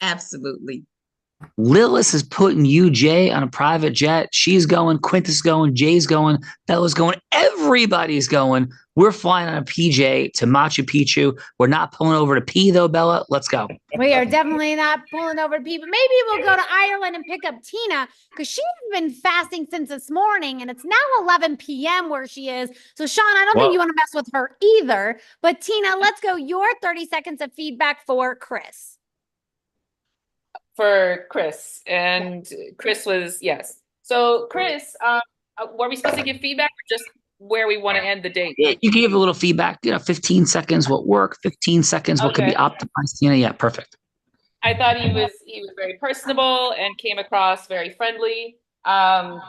Absolutely.
Lilith is putting you, Jay, on a private jet. She's going, Quintus going, Jay's going, Bella's going, everybody's going. We're flying on a PJ to Machu Picchu. We're not pulling over to pee, though, Bella. Let's go.
We are definitely not pulling over to pee, but maybe we'll go to Ireland and pick up Tina, because she's been fasting since this morning, and it's now 11 p.m. where she is. So, Sean, I don't think you want to mess with her either. But, Tina, let's go. Your 30 seconds of feedback for Chris.
For Chris, and Chris was, yes. So Chris, were we supposed to give feedback, or just where we want to end the date?
Yeah, you can give a little feedback, 15 seconds what worked, 15 seconds what could be optimized. Yeah, perfect.
I thought he was very personable and came across very friendly. I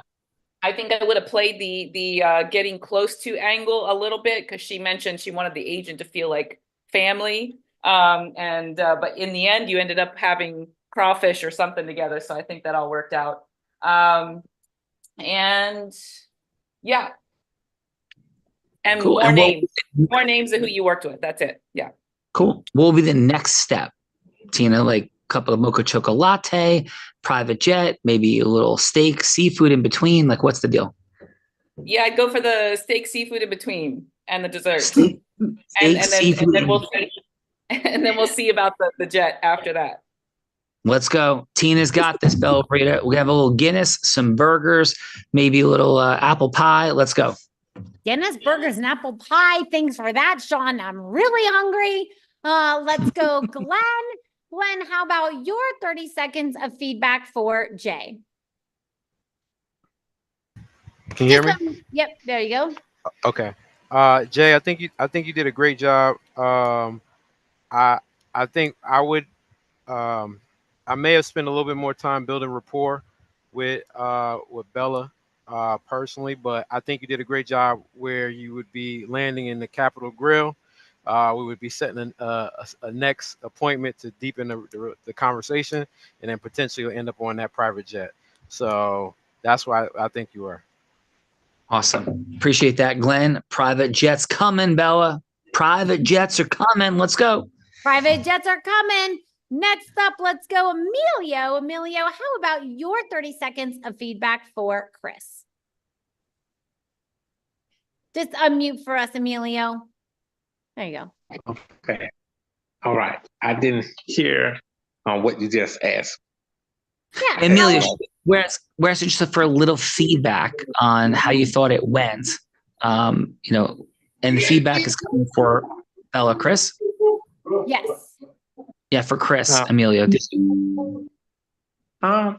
think I would have played the getting close to angle a little bit, because she mentioned she wanted the agent to feel like family. But in the end, you ended up having crawfish or something together. So I think that all worked out. And yeah. And cool. More names of who you worked with. That's it. Yeah.
Cool. What will be the next step, Tina? Like a couple of mocha chocolate latte, private jet, maybe a little steak, seafood in between. Like, what's the deal?
Yeah, I'd go for the steak, seafood in between, and the dessert.
Steak,
and
seafood.
then we'll see. And then we'll see about the jet after that.
Let's go. Tina's got this, Bella Brita. We have a little Guinness, some burgers, maybe a little apple pie. Let's go.
Guinness, burgers, and apple pie. Thanks for that, Sean. I'm really hungry. Let's go, Glenn. Glenn, how about your 30 seconds of feedback for Jay?
Can you hear me?
Yep, there you go.
Okay. Jay, I think you did a great job. I think I would I may have spent a little bit more time building rapport with Bella personally, but I think you did a great job where you would be landing in the Capitol Grill. We would be setting a next appointment to deepen the conversation, and then potentially end up on that private jet. So that's why I think you are.
Awesome. Appreciate that, Glenn. Private jets coming, Bella. Private jets are coming. Let's go.
Private jets are coming. Next up, let's go, Emilio. Emilio, how about your 30 seconds of feedback for Chris? Just unmute for us, Emilio. There you go.
Okay. All right. I didn't hear what you just asked.
Yeah.
Emilio, whereas just for a little feedback on how you thought it went, and the feedback is coming for Bella, Chris.
Yes.
Yeah, for Chris, Emilio.
I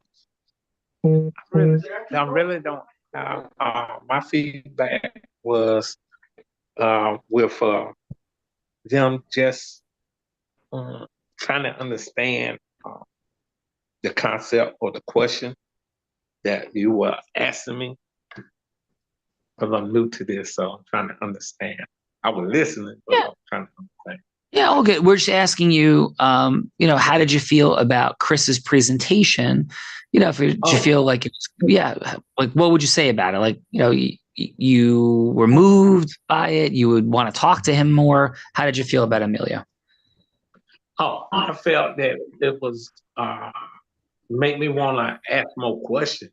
really don't. My feedback was with them just trying to understand the concept or the question that you were asking me, because I'm new to this, so I'm trying to understand. I was listening, but I'm trying to understand.
Yeah, all good. We're just asking you, how did you feel about Chris's presentation? Did you feel like, like what would you say about it? Like, you were moved by it. You would want to talk to him more. How did you feel about Emilio?
Oh, I felt that it was make me want to ask more questions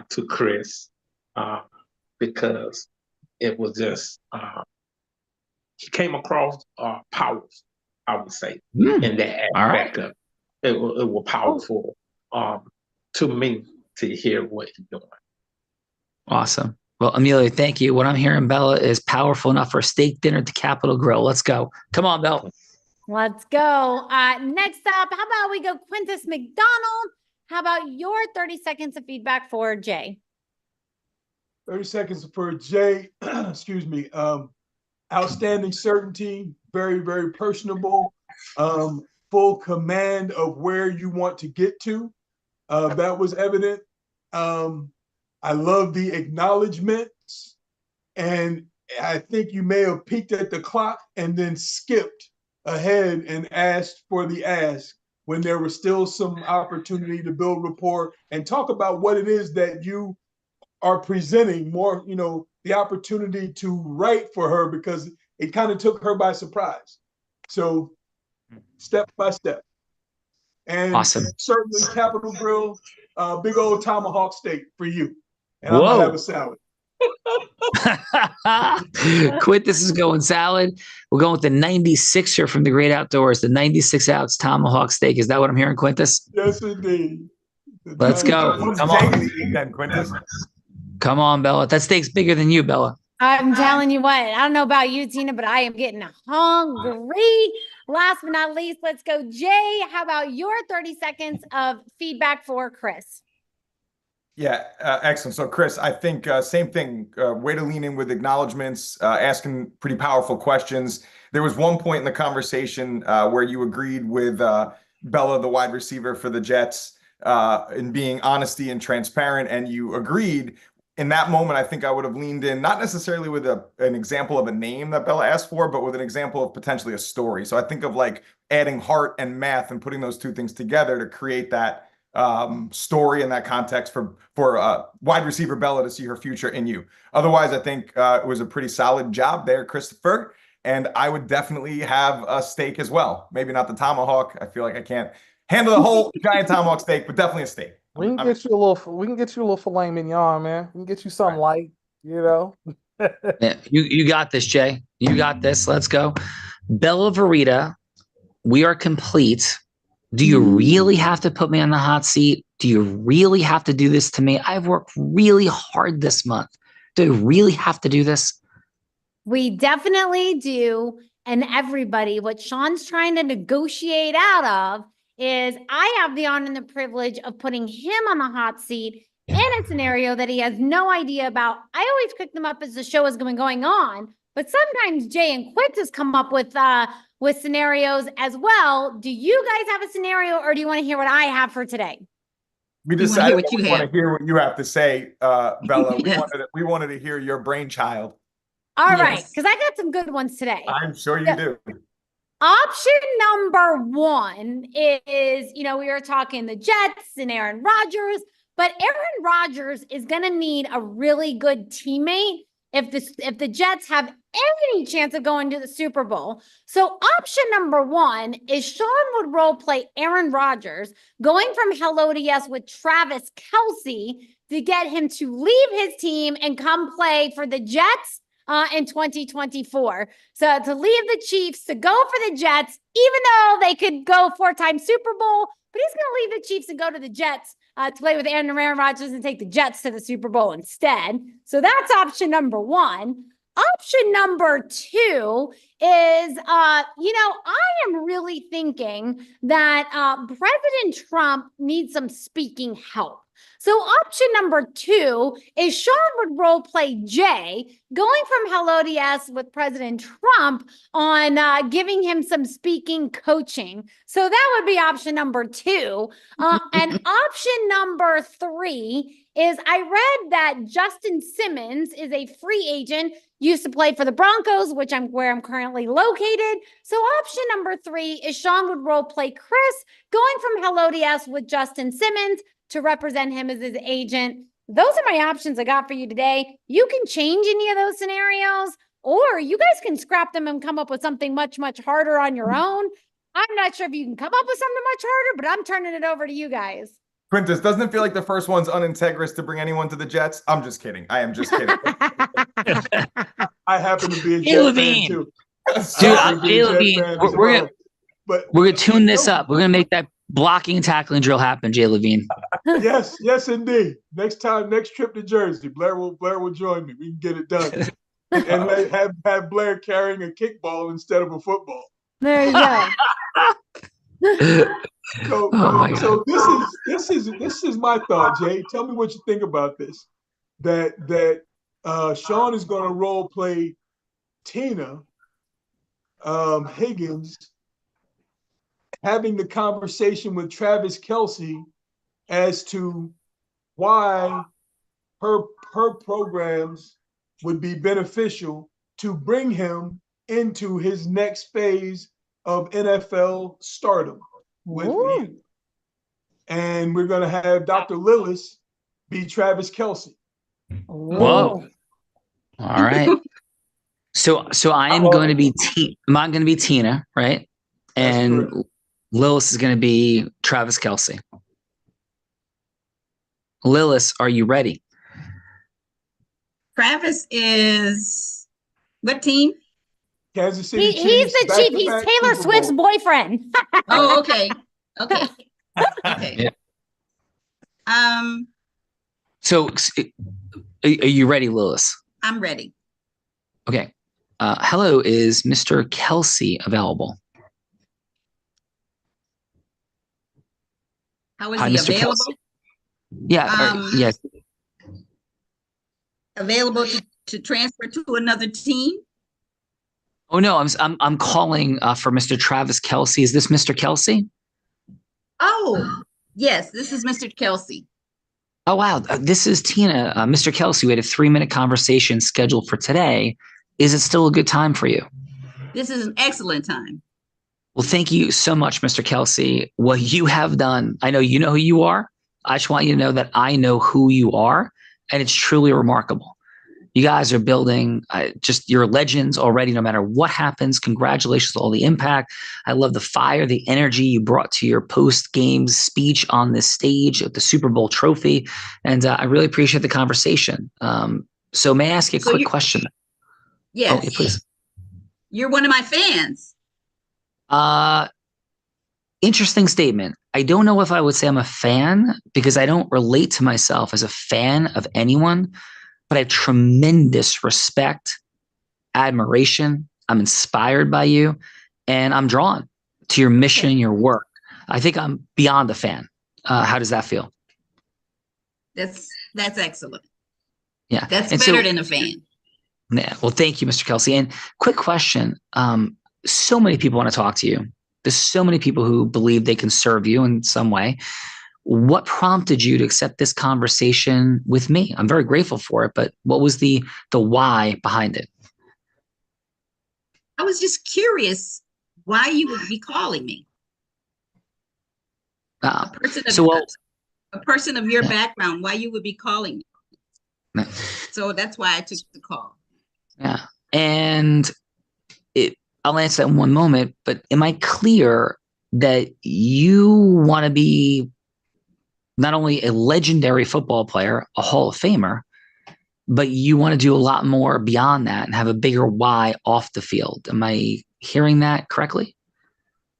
to Chris because it was just he came across powerful, I would say, in that aspect of it. It was powerful to me to hear what he's doing.
Awesome. Well, Emilio, thank you. What I'm hearing, Bella, is powerful enough for a steak dinner at the Capitol Grill. Let's go. Come on, Bella.
Let's go. Next up, how about we go Quintus McDonald? How about your 30 seconds of feedback for Jay?
30 seconds for Jay. Excuse me. Outstanding certainty, very, very personable, full command of where you want to get to. That was evident. I love the acknowledgments, and I think you may have peeked at the clock and then skipped ahead and asked for the ask when there was still some opportunity to build rapport and talk about what it is that you are presenting more, the opportunity to write for her, because it kind of took her by surprise. So step by step. And
awesome.
Certainly Capitol Grill, big old tomahawk steak for you. And I'm gonna have a salad.
Quintus is going salad. We're going with the 96er from the Great Outdoors, the 96-ounce tomahawk steak. Is that what I'm hearing, Quintus?
Yes, indeed.
Let's go. Come on.
Quintus.
Come on, Bella. That steak's bigger than you, Bella.
I'm telling you what, I don't know about you, Tina, but I am getting hungry. Last but not least, let's go, Jay. How about your 30 seconds of feedback for Chris?
Yeah, excellent. So, Chris, I think same thing. Way to lean in with acknowledgments, asking pretty powerful questions. There was one point in the conversation where you agreed with Bella, the wide receiver for the Jets, in being honesty and transparent, and you agreed. In that moment, I think I would have leaned in, not necessarily with an example of a name that Bella asked for, but with an example of potentially a story. So I think of like adding heart and math and putting those two things together to create that story in that context for wide receiver Bella to see her future in you. Otherwise, I think it was a pretty solid job there, Christopher. And I would definitely have a steak as well. Maybe not the tomahawk. I feel like I can't handle the whole giant tomahawk steak, but definitely a steak.
We can get you a little filet mignon, man. We can get you something light. You know.
Yeah, you got this, Jay. You got this. Let's go. Bella Verita, we are complete. Do you really have to put me on the hot seat? Do you really have to do this to me? I've worked really hard this month. Do I really have to do this?
We definitely do. And everybody, what Sean's trying to negotiate out of is I have the honor and the privilege of putting him on the hot seat in a scenario that he has no idea about. I always pick them up as the show is going on, but sometimes Jay and Quintus come up with scenarios as well. Do you guys have a scenario, or do you want to hear what I have for today?
We decided we want to hear what you have to say, Bella. We wanted to hear your brainchild.
All right, because I got some good ones today.
I'm sure you do.
Option number one is, we were talking the Jets and Aaron Rodgers, but Aaron Rodgers is going to need a really good teammate if the Jets have any chance of going to the Super Bowl. So option number one is Sean would role play Aaron Rodgers going from Hello to Yes with Travis Kelce to get him to leave his team and come play for the Jets in 2024. So to leave the Chiefs to go for the Jets, even though they could go 4-time Super Bowl, but he's going to leave the Chiefs and go to the Jets to play with Aaron Rodgers and take the Jets to the Super Bowl instead. So that's option number one. Option number two is, I am really thinking that President Trump needs some speaking help. So option number two is Sean would role play Jay going from Hello to Yes with President Trump on giving him some speaking coaching. So that would be option number two. And option number three is I read that Justin Simmons is a free agent, used to play for the Broncos, where I'm currently located. So option number three is Sean would role play Chris going from Hello to Yes with Justin Simmons to represent him as his agent. Those are my options I got for you today. You can change any of those scenarios, or you guys can scrap them and come up with something much, much harder on your own. I'm not sure if you can come up with something much harder, but I'm turning it over to you guys.
Quintus, doesn't it feel like the first one's unintegrous to bring anyone to the Jets? I'm just kidding. I am just kidding.
I happen to be a Jet fan too.
Dude, we're gonna tune this up. We're gonna make that blocking and tackling drill happen, Jay Levine.
Yes, indeed. Next trip to Jersey, Blair will join me. We can get it done, and have Blair carrying a kickball instead of a football.
There you go.
So this is my thought, Jay. Tell me what you think about this. That Sean is going to role play Tina Higgins, having the conversation with Travis Kelce as to why her programs would be beneficial to bring him into his next phase of NFL stardom with me. And we're going to have Dr. Lillis be Travis Kelce.
Whoa. All right. So I am going to be I'm going to be Tina, right? And Lillis is going to be Travis Kelce. Lillis, are you ready?
Travis is what team?
Kansas City Chiefs.
He's the Chief. He's Taylor Swift's boyfriend.
Oh, okay. Okay.
Yeah. So, are you ready, Lillis?
I'm ready.
Okay. Hello, is Mr. Kelce available?
How is he
Mr.
available?
Kelce? Yeah. Yes.
Available to transfer to another team?
Oh no, I'm calling for Mr. Travis Kelce. Is this Mr. Kelce?
Oh, yes, this is Mr. Kelce.
Oh wow, this is Tina. Mr. Kelce, we had a 3-minute conversation scheduled for today. Is it still a good time for you?
This is an excellent time.
Well, thank you so much, Mr. Kelce. What you have done, I know you know who you are. I just want you to know that I know who you are, and it's truly remarkable. You guys are building you're legends already, no matter what happens. Congratulations on all the impact. I love the fire, the energy you brought to your post-game speech on this stage at the Super Bowl trophy. And I really appreciate the conversation. So may I ask you a
So
quick
you-
question?
Yes.
Oh, yeah, please.
You're one of my fans.
Interesting statement. I don't know if I would say I'm a fan because I don't relate to myself as a fan of anyone, but I have tremendous respect, admiration. I'm inspired by you, and I'm drawn to your mission and your work. I think I'm beyond a fan. How does that feel?
That's excellent.
Yeah.
That's
And
better
so-
than a fan.
Yeah. Well, thank you, Mr. Kelsey. And quick question. So many people want to talk to you. There's so many people who believe they can serve you in some way. What prompted you to accept this conversation with me? I'm very grateful for it, but what was the why behind it?
I was just curious why you would be calling me. A person of your background, why you would be calling me. So that's why I took the call.
Yeah. And I'll answer that in one moment, but am I clear that you want to be not only a legendary football player, a Hall of Famer, but you want to do a lot more beyond that and have a bigger why off the field? Am I hearing that correctly?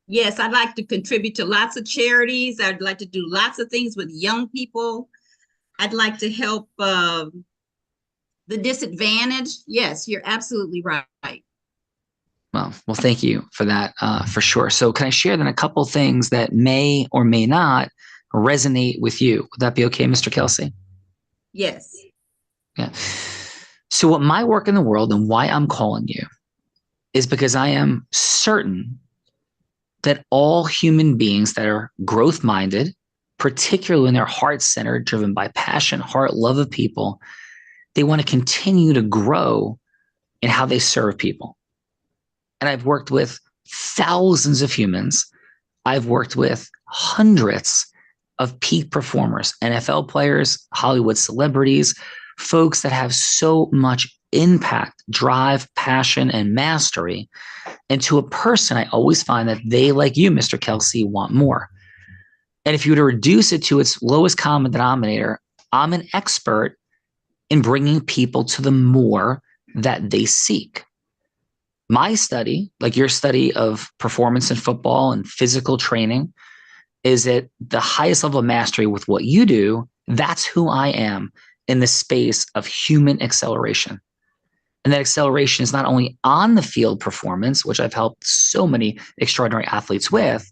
Yes, I'd like to contribute to lots of charities. I'd like to do lots of things with young people. I'd like to help the disadvantaged. Yes, you're absolutely right.
Well, thank you for that, for sure. So can I share then a couple things that may or may not resonate with you? Would that be okay, Mr. Kelsey?
Yes.
Yeah. So what my work in the world and why I'm calling you is because I am certain that all human beings that are growth-minded, particularly when they're heart-centered, driven by passion, heart, love of people, they want to continue to grow in how they serve people. And I've worked with thousands of humans. I've worked with hundreds of peak performers, NFL players, Hollywood celebrities, folks that have so much impact, drive, passion, and mastery. And to a person, I always find that they, like you, Mr. Kelsey, want more. And if you were to reduce it to its lowest common denominator, I'm an expert in bringing people to the more that they seek. My study, like your study of performance in football and physical training, is at the highest level of mastery with what you do. That's who I am in the space of human acceleration. And that acceleration is not only on the field performance, which I've helped so many extraordinary athletes with,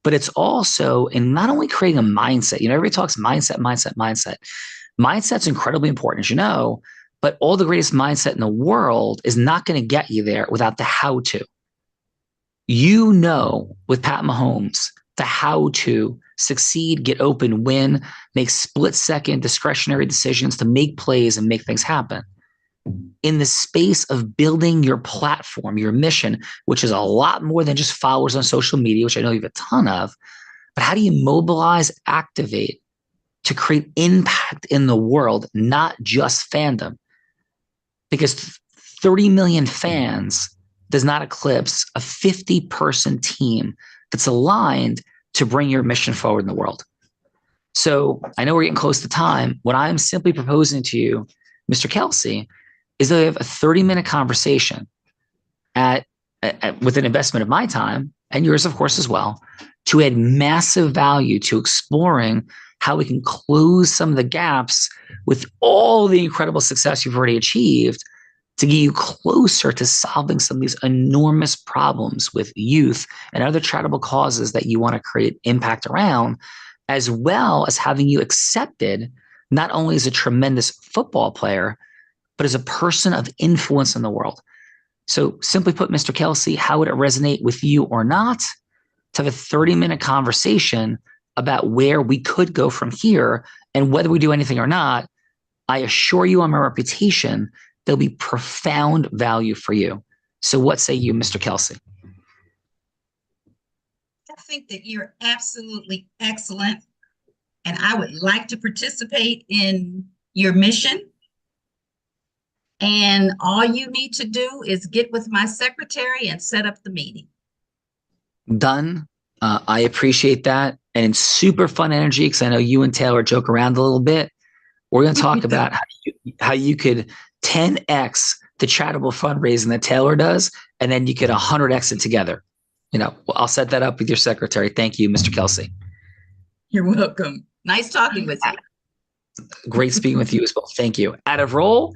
but it's also in not only creating a mindset. Everybody talks mindset. Mindset's incredibly important, as you know, but all the greatest mindset in the world is not going to get you there without the how to. With Pat Mahomes, the how to succeed, get open, win, make split-second discretionary decisions to make plays and make things happen. In the space of building your platform, your mission, which is a lot more than just followers on social media, which I know you have a ton of, but how do you mobilize, activate to create impact in the world, not just fandom? Because 30 million fans does not eclipse a 50-person team that's aligned to bring your mission forward in the world. So I know we're getting close to time. What I'm simply proposing to you, Mr. Kelsey, is that we have a 30-minute conversation with an investment of my time and yours, of course, as well, to add massive value to exploring how we can close some of the gaps with all the incredible success you've already achieved to get you closer to solving some of these enormous problems with youth and other charitable causes that you want to create impact around, as well as having you accepted not only as a tremendous football player, but as a person of influence in the world. So simply put, Mr. Kelsey, how would it resonate with you or not to have a 30-minute conversation about where we could go from here, and whether we do anything or not, I assure you on my reputation, there'll be profound value for you. So what say you, Mr. Kelsey?
I think that you're absolutely excellent, and I would like to participate in your mission. And all you need to do is get with my secretary and set up the meeting.
Done. I appreciate that. And in super fun energy, because I know you and Taylor joke around a little bit, we're going to talk about how you could 10x the charitable fundraising that Taylor does, and then you get 100x it together. I'll set that up with your secretary. Thank you, Mr. Kelsey.
You're welcome. Nice talking with you.
Great speaking with you as well. Thank you. Out of roll,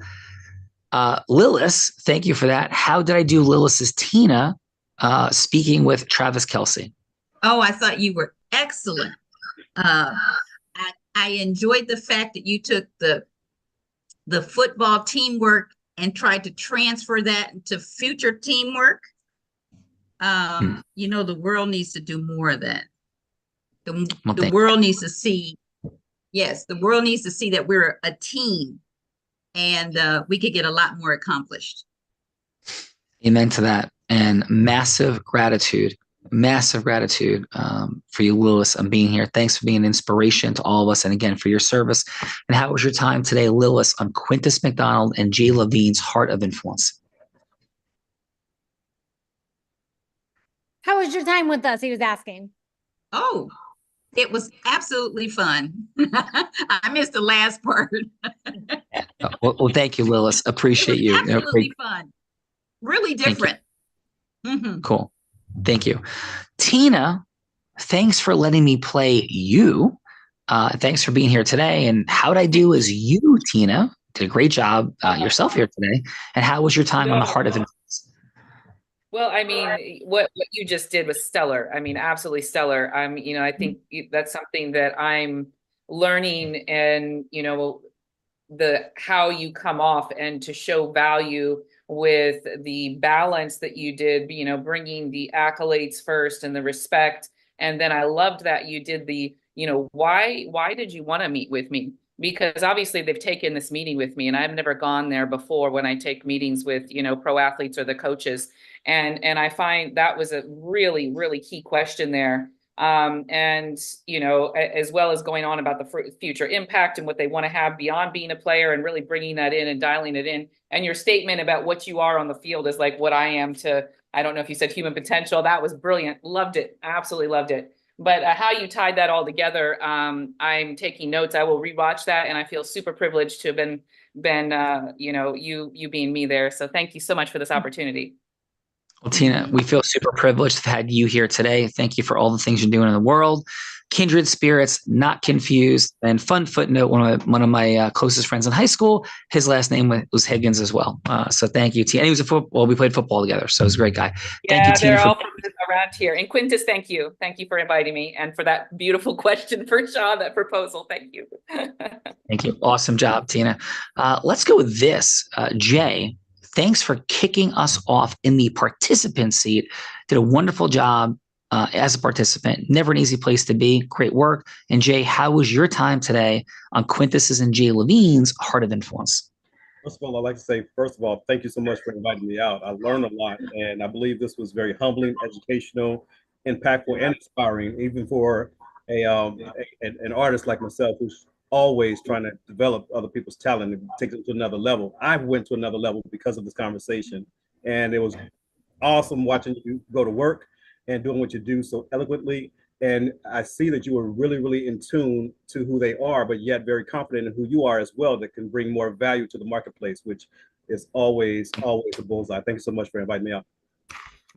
Lillis, thank you for that. How did I do? Lillis is Tina speaking with Travis Kelsey.
Oh, I thought you were excellent. I enjoyed the fact that you took the football teamwork and tried to transfer that into future teamwork. The world needs to do more of that. The world needs to see, the world needs to see that we're a team, and we could get a lot more accomplished.
Amen to that. And massive gratitude for you, Lillis, on being here. Thanks for being an inspiration to all of us. And again, for your service. And how was your time today, Lillis, on Quintus McDonald and Jay Levine's Heart of Influence?
How was your time with us? He was asking.
Oh, it was absolutely fun. I missed the last part.
Well, thank you, Lillis. Appreciate you.
Absolutely fun. Really different.
Cool. Thank you. Tina, thanks for letting me play you. Thanks for being here today. And how'd I do as you, Tina? Did a great job yourself here today. And how was your time on the Heart of Influence?
Well, I mean, what you just did was stellar. I mean, absolutely stellar. I think that's something that I'm learning, and how you come off and to show value with the balance that you did, bringing the accolades first and the respect. And then I loved that you did the, why did you want to meet with me? Because obviously they've taken this meeting with me, and I've never gone there before when I take meetings with, pro athletes or the coaches. And I find that was a really, really key question there. As well as going on about the future impact and what they want to have beyond being a player, and really bringing that in and dialing it in. And your statement about what you are on the field is like what I am to, I don't know if you said human potential. That was brilliant. Loved it. Absolutely loved it. But how you tied that all together, I'm taking notes. I will rewatch that, and I feel super privileged to have been you being me there. So thank you so much for this opportunity.
Well, Tina, we feel super privileged to have had you here today. Thank you for all the things you're doing in the world. Kindred spirits, not confused. And fun footnote, one of my closest friends in high school, his last name was Higgins as well. So thank you, Tina. And he was we played football together. So he was a great guy. Thank you, Tina.
They're all from around here. And Quintus, thank you. Thank you for inviting me, and for that beautiful question for Sean, that proposal. Thank you.
Thank you. Awesome job, Tina. Let's go with this. Jay, thanks for kicking us off in the participant seat. Did a wonderful job as a participant. Never an easy place to be. Great work. And Jay, how was your time today on Quintus's and Jay Levine's Heart of Influence?
First of all, I'd like to say, first of all, thank you so much for inviting me out. I learned a lot, and I believe this was very humbling, educational, impactful, and inspiring, even for an artist like myself who's always trying to develop other people's talent and take them to another level. I went to another level because of this conversation, and it was awesome watching you go to work and doing what you do so eloquently. And I see that you are really, really in tune to who they are, but yet very confident in who you are as well, that can bring more value to the marketplace, which is always a bullseye. Thank you so much for inviting me out.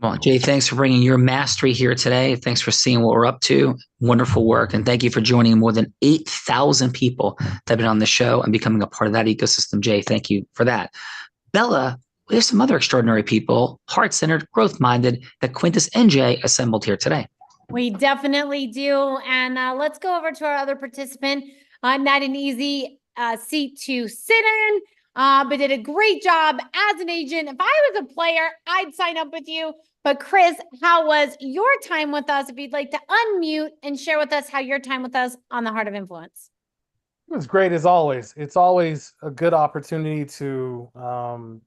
Well, Jay, thanks for bringing your mastery here today. Thanks for seeing what we're up to. Wonderful work. And thank you for joining more than 8,000 people that have been on the show and becoming a part of that ecosystem. Jay, thank you for that. Bella, there's some other extraordinary people, heart-centered, growth-minded, that Quintus and Jay assembled here today.
We definitely do. And let's go over to our other participant. Not an easy seat to sit in, but did a great job as an agent. If I was a player, I'd sign up with you. But Chris, how was your time with us? If you'd like to unmute and share with us how your time with us on the Heart of Influence.
It was great as always. It's always a good opportunity to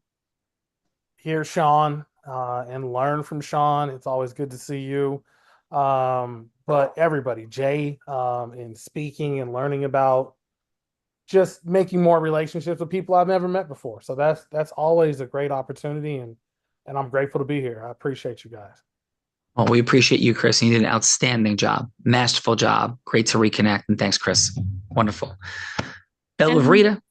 hear Sean and learn from Sean. It's always good to see you. But everybody, Jay, in speaking and learning about just making more relationships with people I've never met before. So that's always a great opportunity, and I'm grateful to be here. I appreciate you guys.
Well, we appreciate you, Chris. You did an outstanding job, masterful job. Great to reconnect, and thanks, Chris. Wonderful. Bella Rita.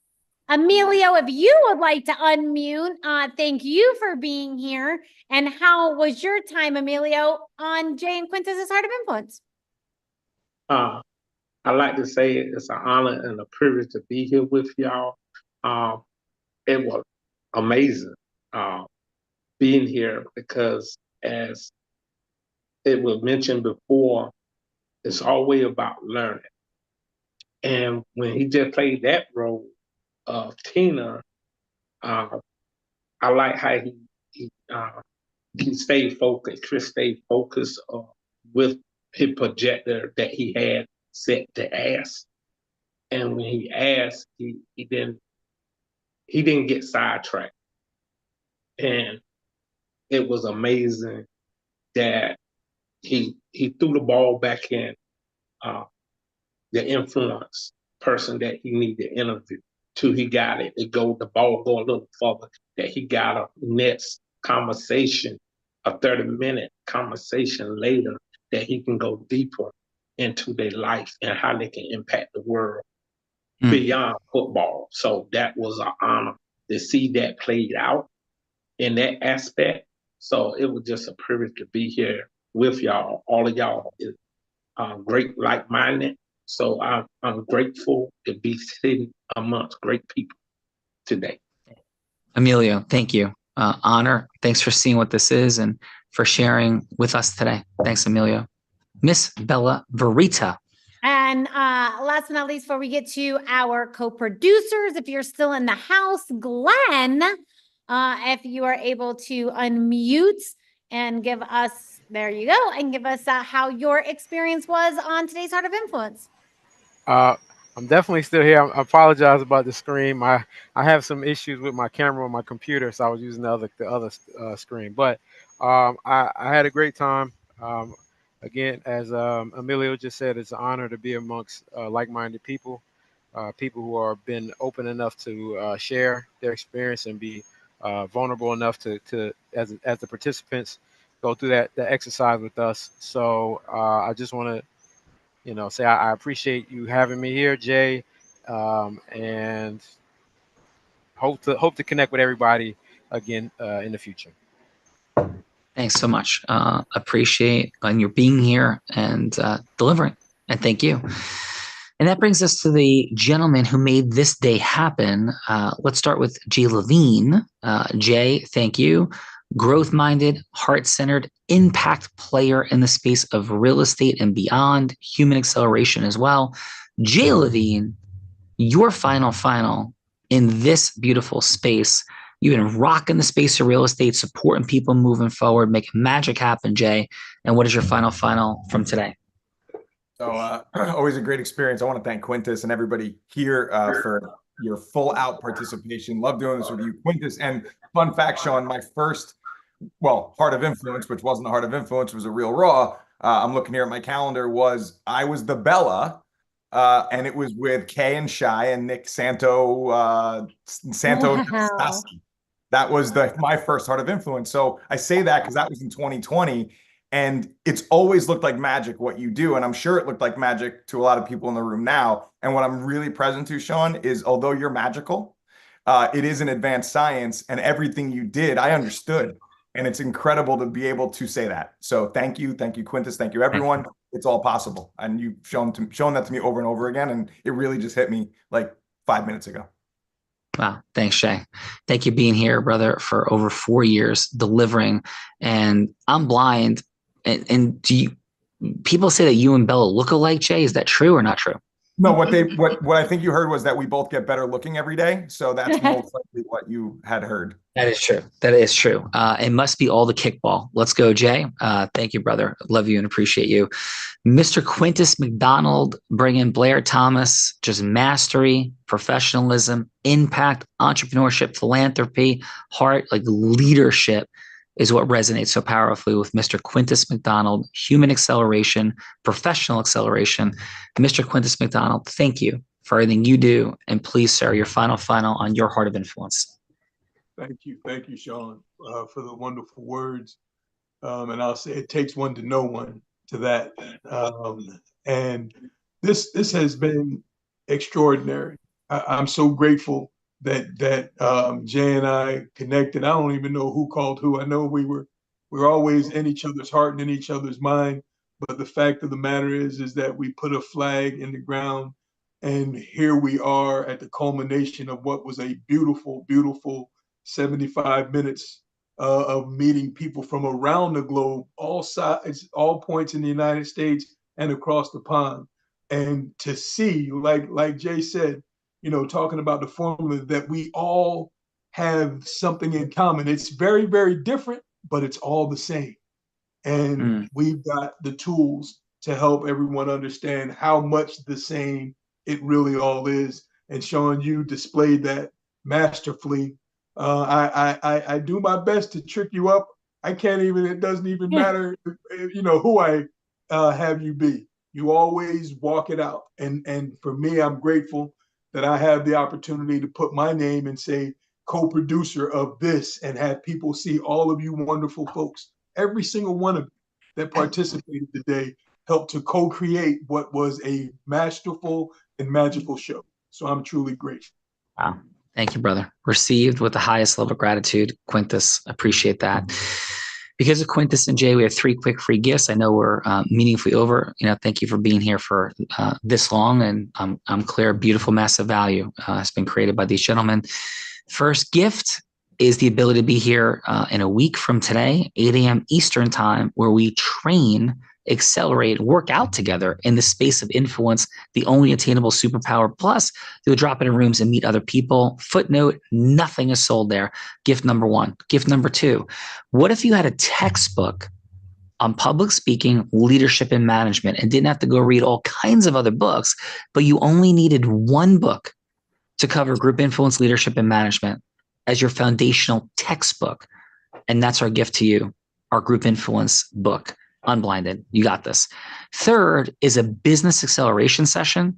Emilio, if you would like to unmute, thank you for being here. And how was your time, Emilio, on Jay and Quintus's Heart of Influence?
I like to say it's an honor and a privilege to be here with y'all. It was amazing being here because, as it was mentioned before, it's always about learning. And when he just played that role of Tina, I like how he stayed focused. Chris stayed focused with his projector that he had set to ask. And when he asked, he didn't get sidetracked. And it was amazing that he threw the ball back in the influence person that he needed to interview till he got it. The ball go a little further, that he got a next conversation, a 30-minute conversation later, that he can go deeper into their life and how they can impact the world beyond football. So that was an honor to see that played out in that aspect. So it was just a privilege to be here with y'all. All of y'all is great, like-minded. So I'm grateful to be sitting amongst great people today.
Emilio, thank you. Honor. Thanks for seeing what this is and for sharing with us today. Thanks, Emilio. Miss Bella Verita.
And last but not least, before we get to our co-producers, if you're still in the house, Glenn, if you are able to unmute and give us, there you go, and give us how your experience was on today's Heart of Influence.
I'm definitely still here. I apologize about the screen. I have some issues with my camera on my computer, so I was using the other screen. But I had a great time. Again, as Emilio just said, it's an honor to be amongst like-minded people, people who are been open enough to share their experience and be vulnerable enough to as the participants go through that exercise with us. So I just want to, say I appreciate you having me here, Jay, and hope to connect with everybody again in the future.
Thanks so much. Appreciate your being here and delivering. And thank you. And that brings us to the gentleman who made this day happen. Let's start with Jay Levine. Jay, thank you. Growth-minded, heart-centered, impact player in the space of real estate and beyond, human acceleration as well. Jay Levine, your final in this beautiful space. You've been rocking the space of real estate, supporting people moving forward, making magic happen, Jay. And what is your final from today?
So always a great experience. I want to thank Quintus and everybody here for your full out participation. Love doing this with you, Quintus. And fun fact, Sean, my first, Heart of Influence, which wasn't a Heart of Influence, was a Real Raw. I'm looking here at my calendar, I was the Bella. And it was with Kay and Shy and Nick Santo. Wow. That was my first Heart of Influence. So I say that because that was in 2020, and it's always looked like magic what you do, and I'm sure it looked like magic to a lot of people in the room now. And what I'm really present to, Sean, is although you're magical, it is an advanced science, and everything you did, I understood, and it's incredible to be able to say that. So thank you, Quintus, thank you, everyone. It's all possible, and you've shown that to me over and over again, and it really just hit me like 5 minutes ago.
Wow. Thanks, Shay. Thank you being here, brother, for over 4 years delivering. And I'm blind. And people say that you and Bella look alike, Jay? Is that true or not true?
No, what I think you heard was that we both get better looking every day. So that's most likely what you had heard.
That is true. That is true. It must be all the kickball. Let's go, Jay. Thank you, brother. Love you and appreciate you. Mr. Quintus McDonald, bring in Blair Thomas, just mastery, professionalism, impact, entrepreneurship, philanthropy, heart, like leadership is what resonates so powerfully with Mr. Quintus McDonald, human acceleration, professional acceleration. Mr. Quintus McDonald, thank you for everything you do. And please, sir, your final on your Heart of Influence.
Thank you, Sean, for the wonderful words. And I'll say it takes one to know one to that. And this has been extraordinary. I'm so grateful that Jay and I connected. I don't even know who called who. I know we're always in each other's heart and in each other's mind. But the fact of the matter is that we put a flag in the ground, and here we are at the culmination of what was a beautiful, beautiful 75 minutes of meeting people from around the globe, all sides, all points in the United States and across the pond. And to see, like Jay said, talking about the formula, that we all have something in common. It's very, very different, but it's all the same. And we've got the tools to help everyone understand how much the same it really all is. And Sean, you displayed that masterfully. I do my best to trick you up. It doesn't even matter, who I have you be. You always walk it out. And for me, I'm grateful that I have the opportunity to put my name and say co-producer of this, and have people see all of you wonderful folks. Every single one of you that participated today helped to co-create what was a masterful and magical show. So I'm truly grateful.
Wow. Thank you, brother. Received with the highest level of gratitude. Quintus, appreciate that. Because of Quintus and Jay, we have 3 quick free gifts. I know we're meaningfully over. Thank you for being here for this long, and I'm clear. Beautiful, massive value has been created by these gentlemen. First gift is the ability to be here in a week from today, 8 a.m. Eastern time, where we train, accelerate, work out together in the space of influence, the only attainable superpower. Plus, you'll drop it in rooms and meet other people. Footnote, nothing is sold there. Gift number 1. Gift number 2, what if you had a textbook on public speaking, leadership, and management, and didn't have to go read all kinds of other books, but you only needed one book to cover group influence, leadership, and management as your foundational textbook? And that's our gift to you, our group influence book, Unblinded. You got this. Third is a business acceleration session.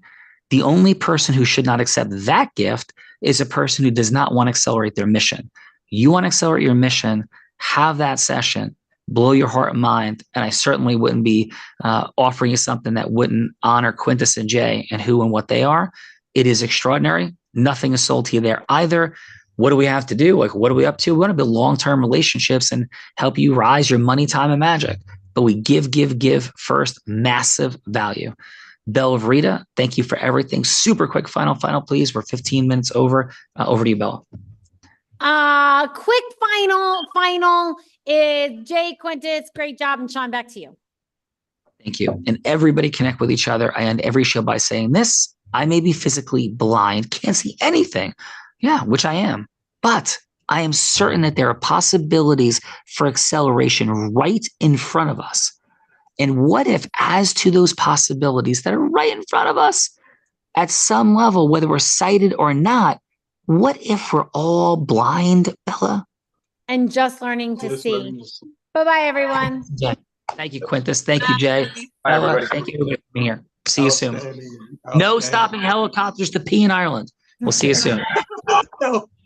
The only person who should not accept that gift is a person who does not want to accelerate their mission. You want to accelerate your mission, have that session, blow your heart and mind. And I certainly wouldn't be offering you something that wouldn't honor Quintus and Jay and who and what they are. It is extraordinary. Nothing is sold to you there either. What do we have to do? What are we up to? We want to build long-term relationships and help you rise your money, time, and magic. But we give first. Massive value. Bella of Rita, thank you for everything. Super quick final, please. We're 15 minutes over. Over to you, Bella.
Quick final is Jay, Quintus. Great job. And Sean, back to you.
Thank you. And everybody connect with each other. I end every show by saying this: I may be physically blind, can't see anything. Yeah, which I am. But I am certain that there are possibilities for acceleration right in front of us. And what if, as to those possibilities that are right in front of us, at some level, whether we're sighted or not, what if we're all blind, Bella?
And just learning to see. Bye-bye, everyone.
Yeah. Thank you, Quintus. Thank you, Jay. Bella, thank you for being here. See you soon. No stopping helicopters to pee in Ireland. We'll see you soon.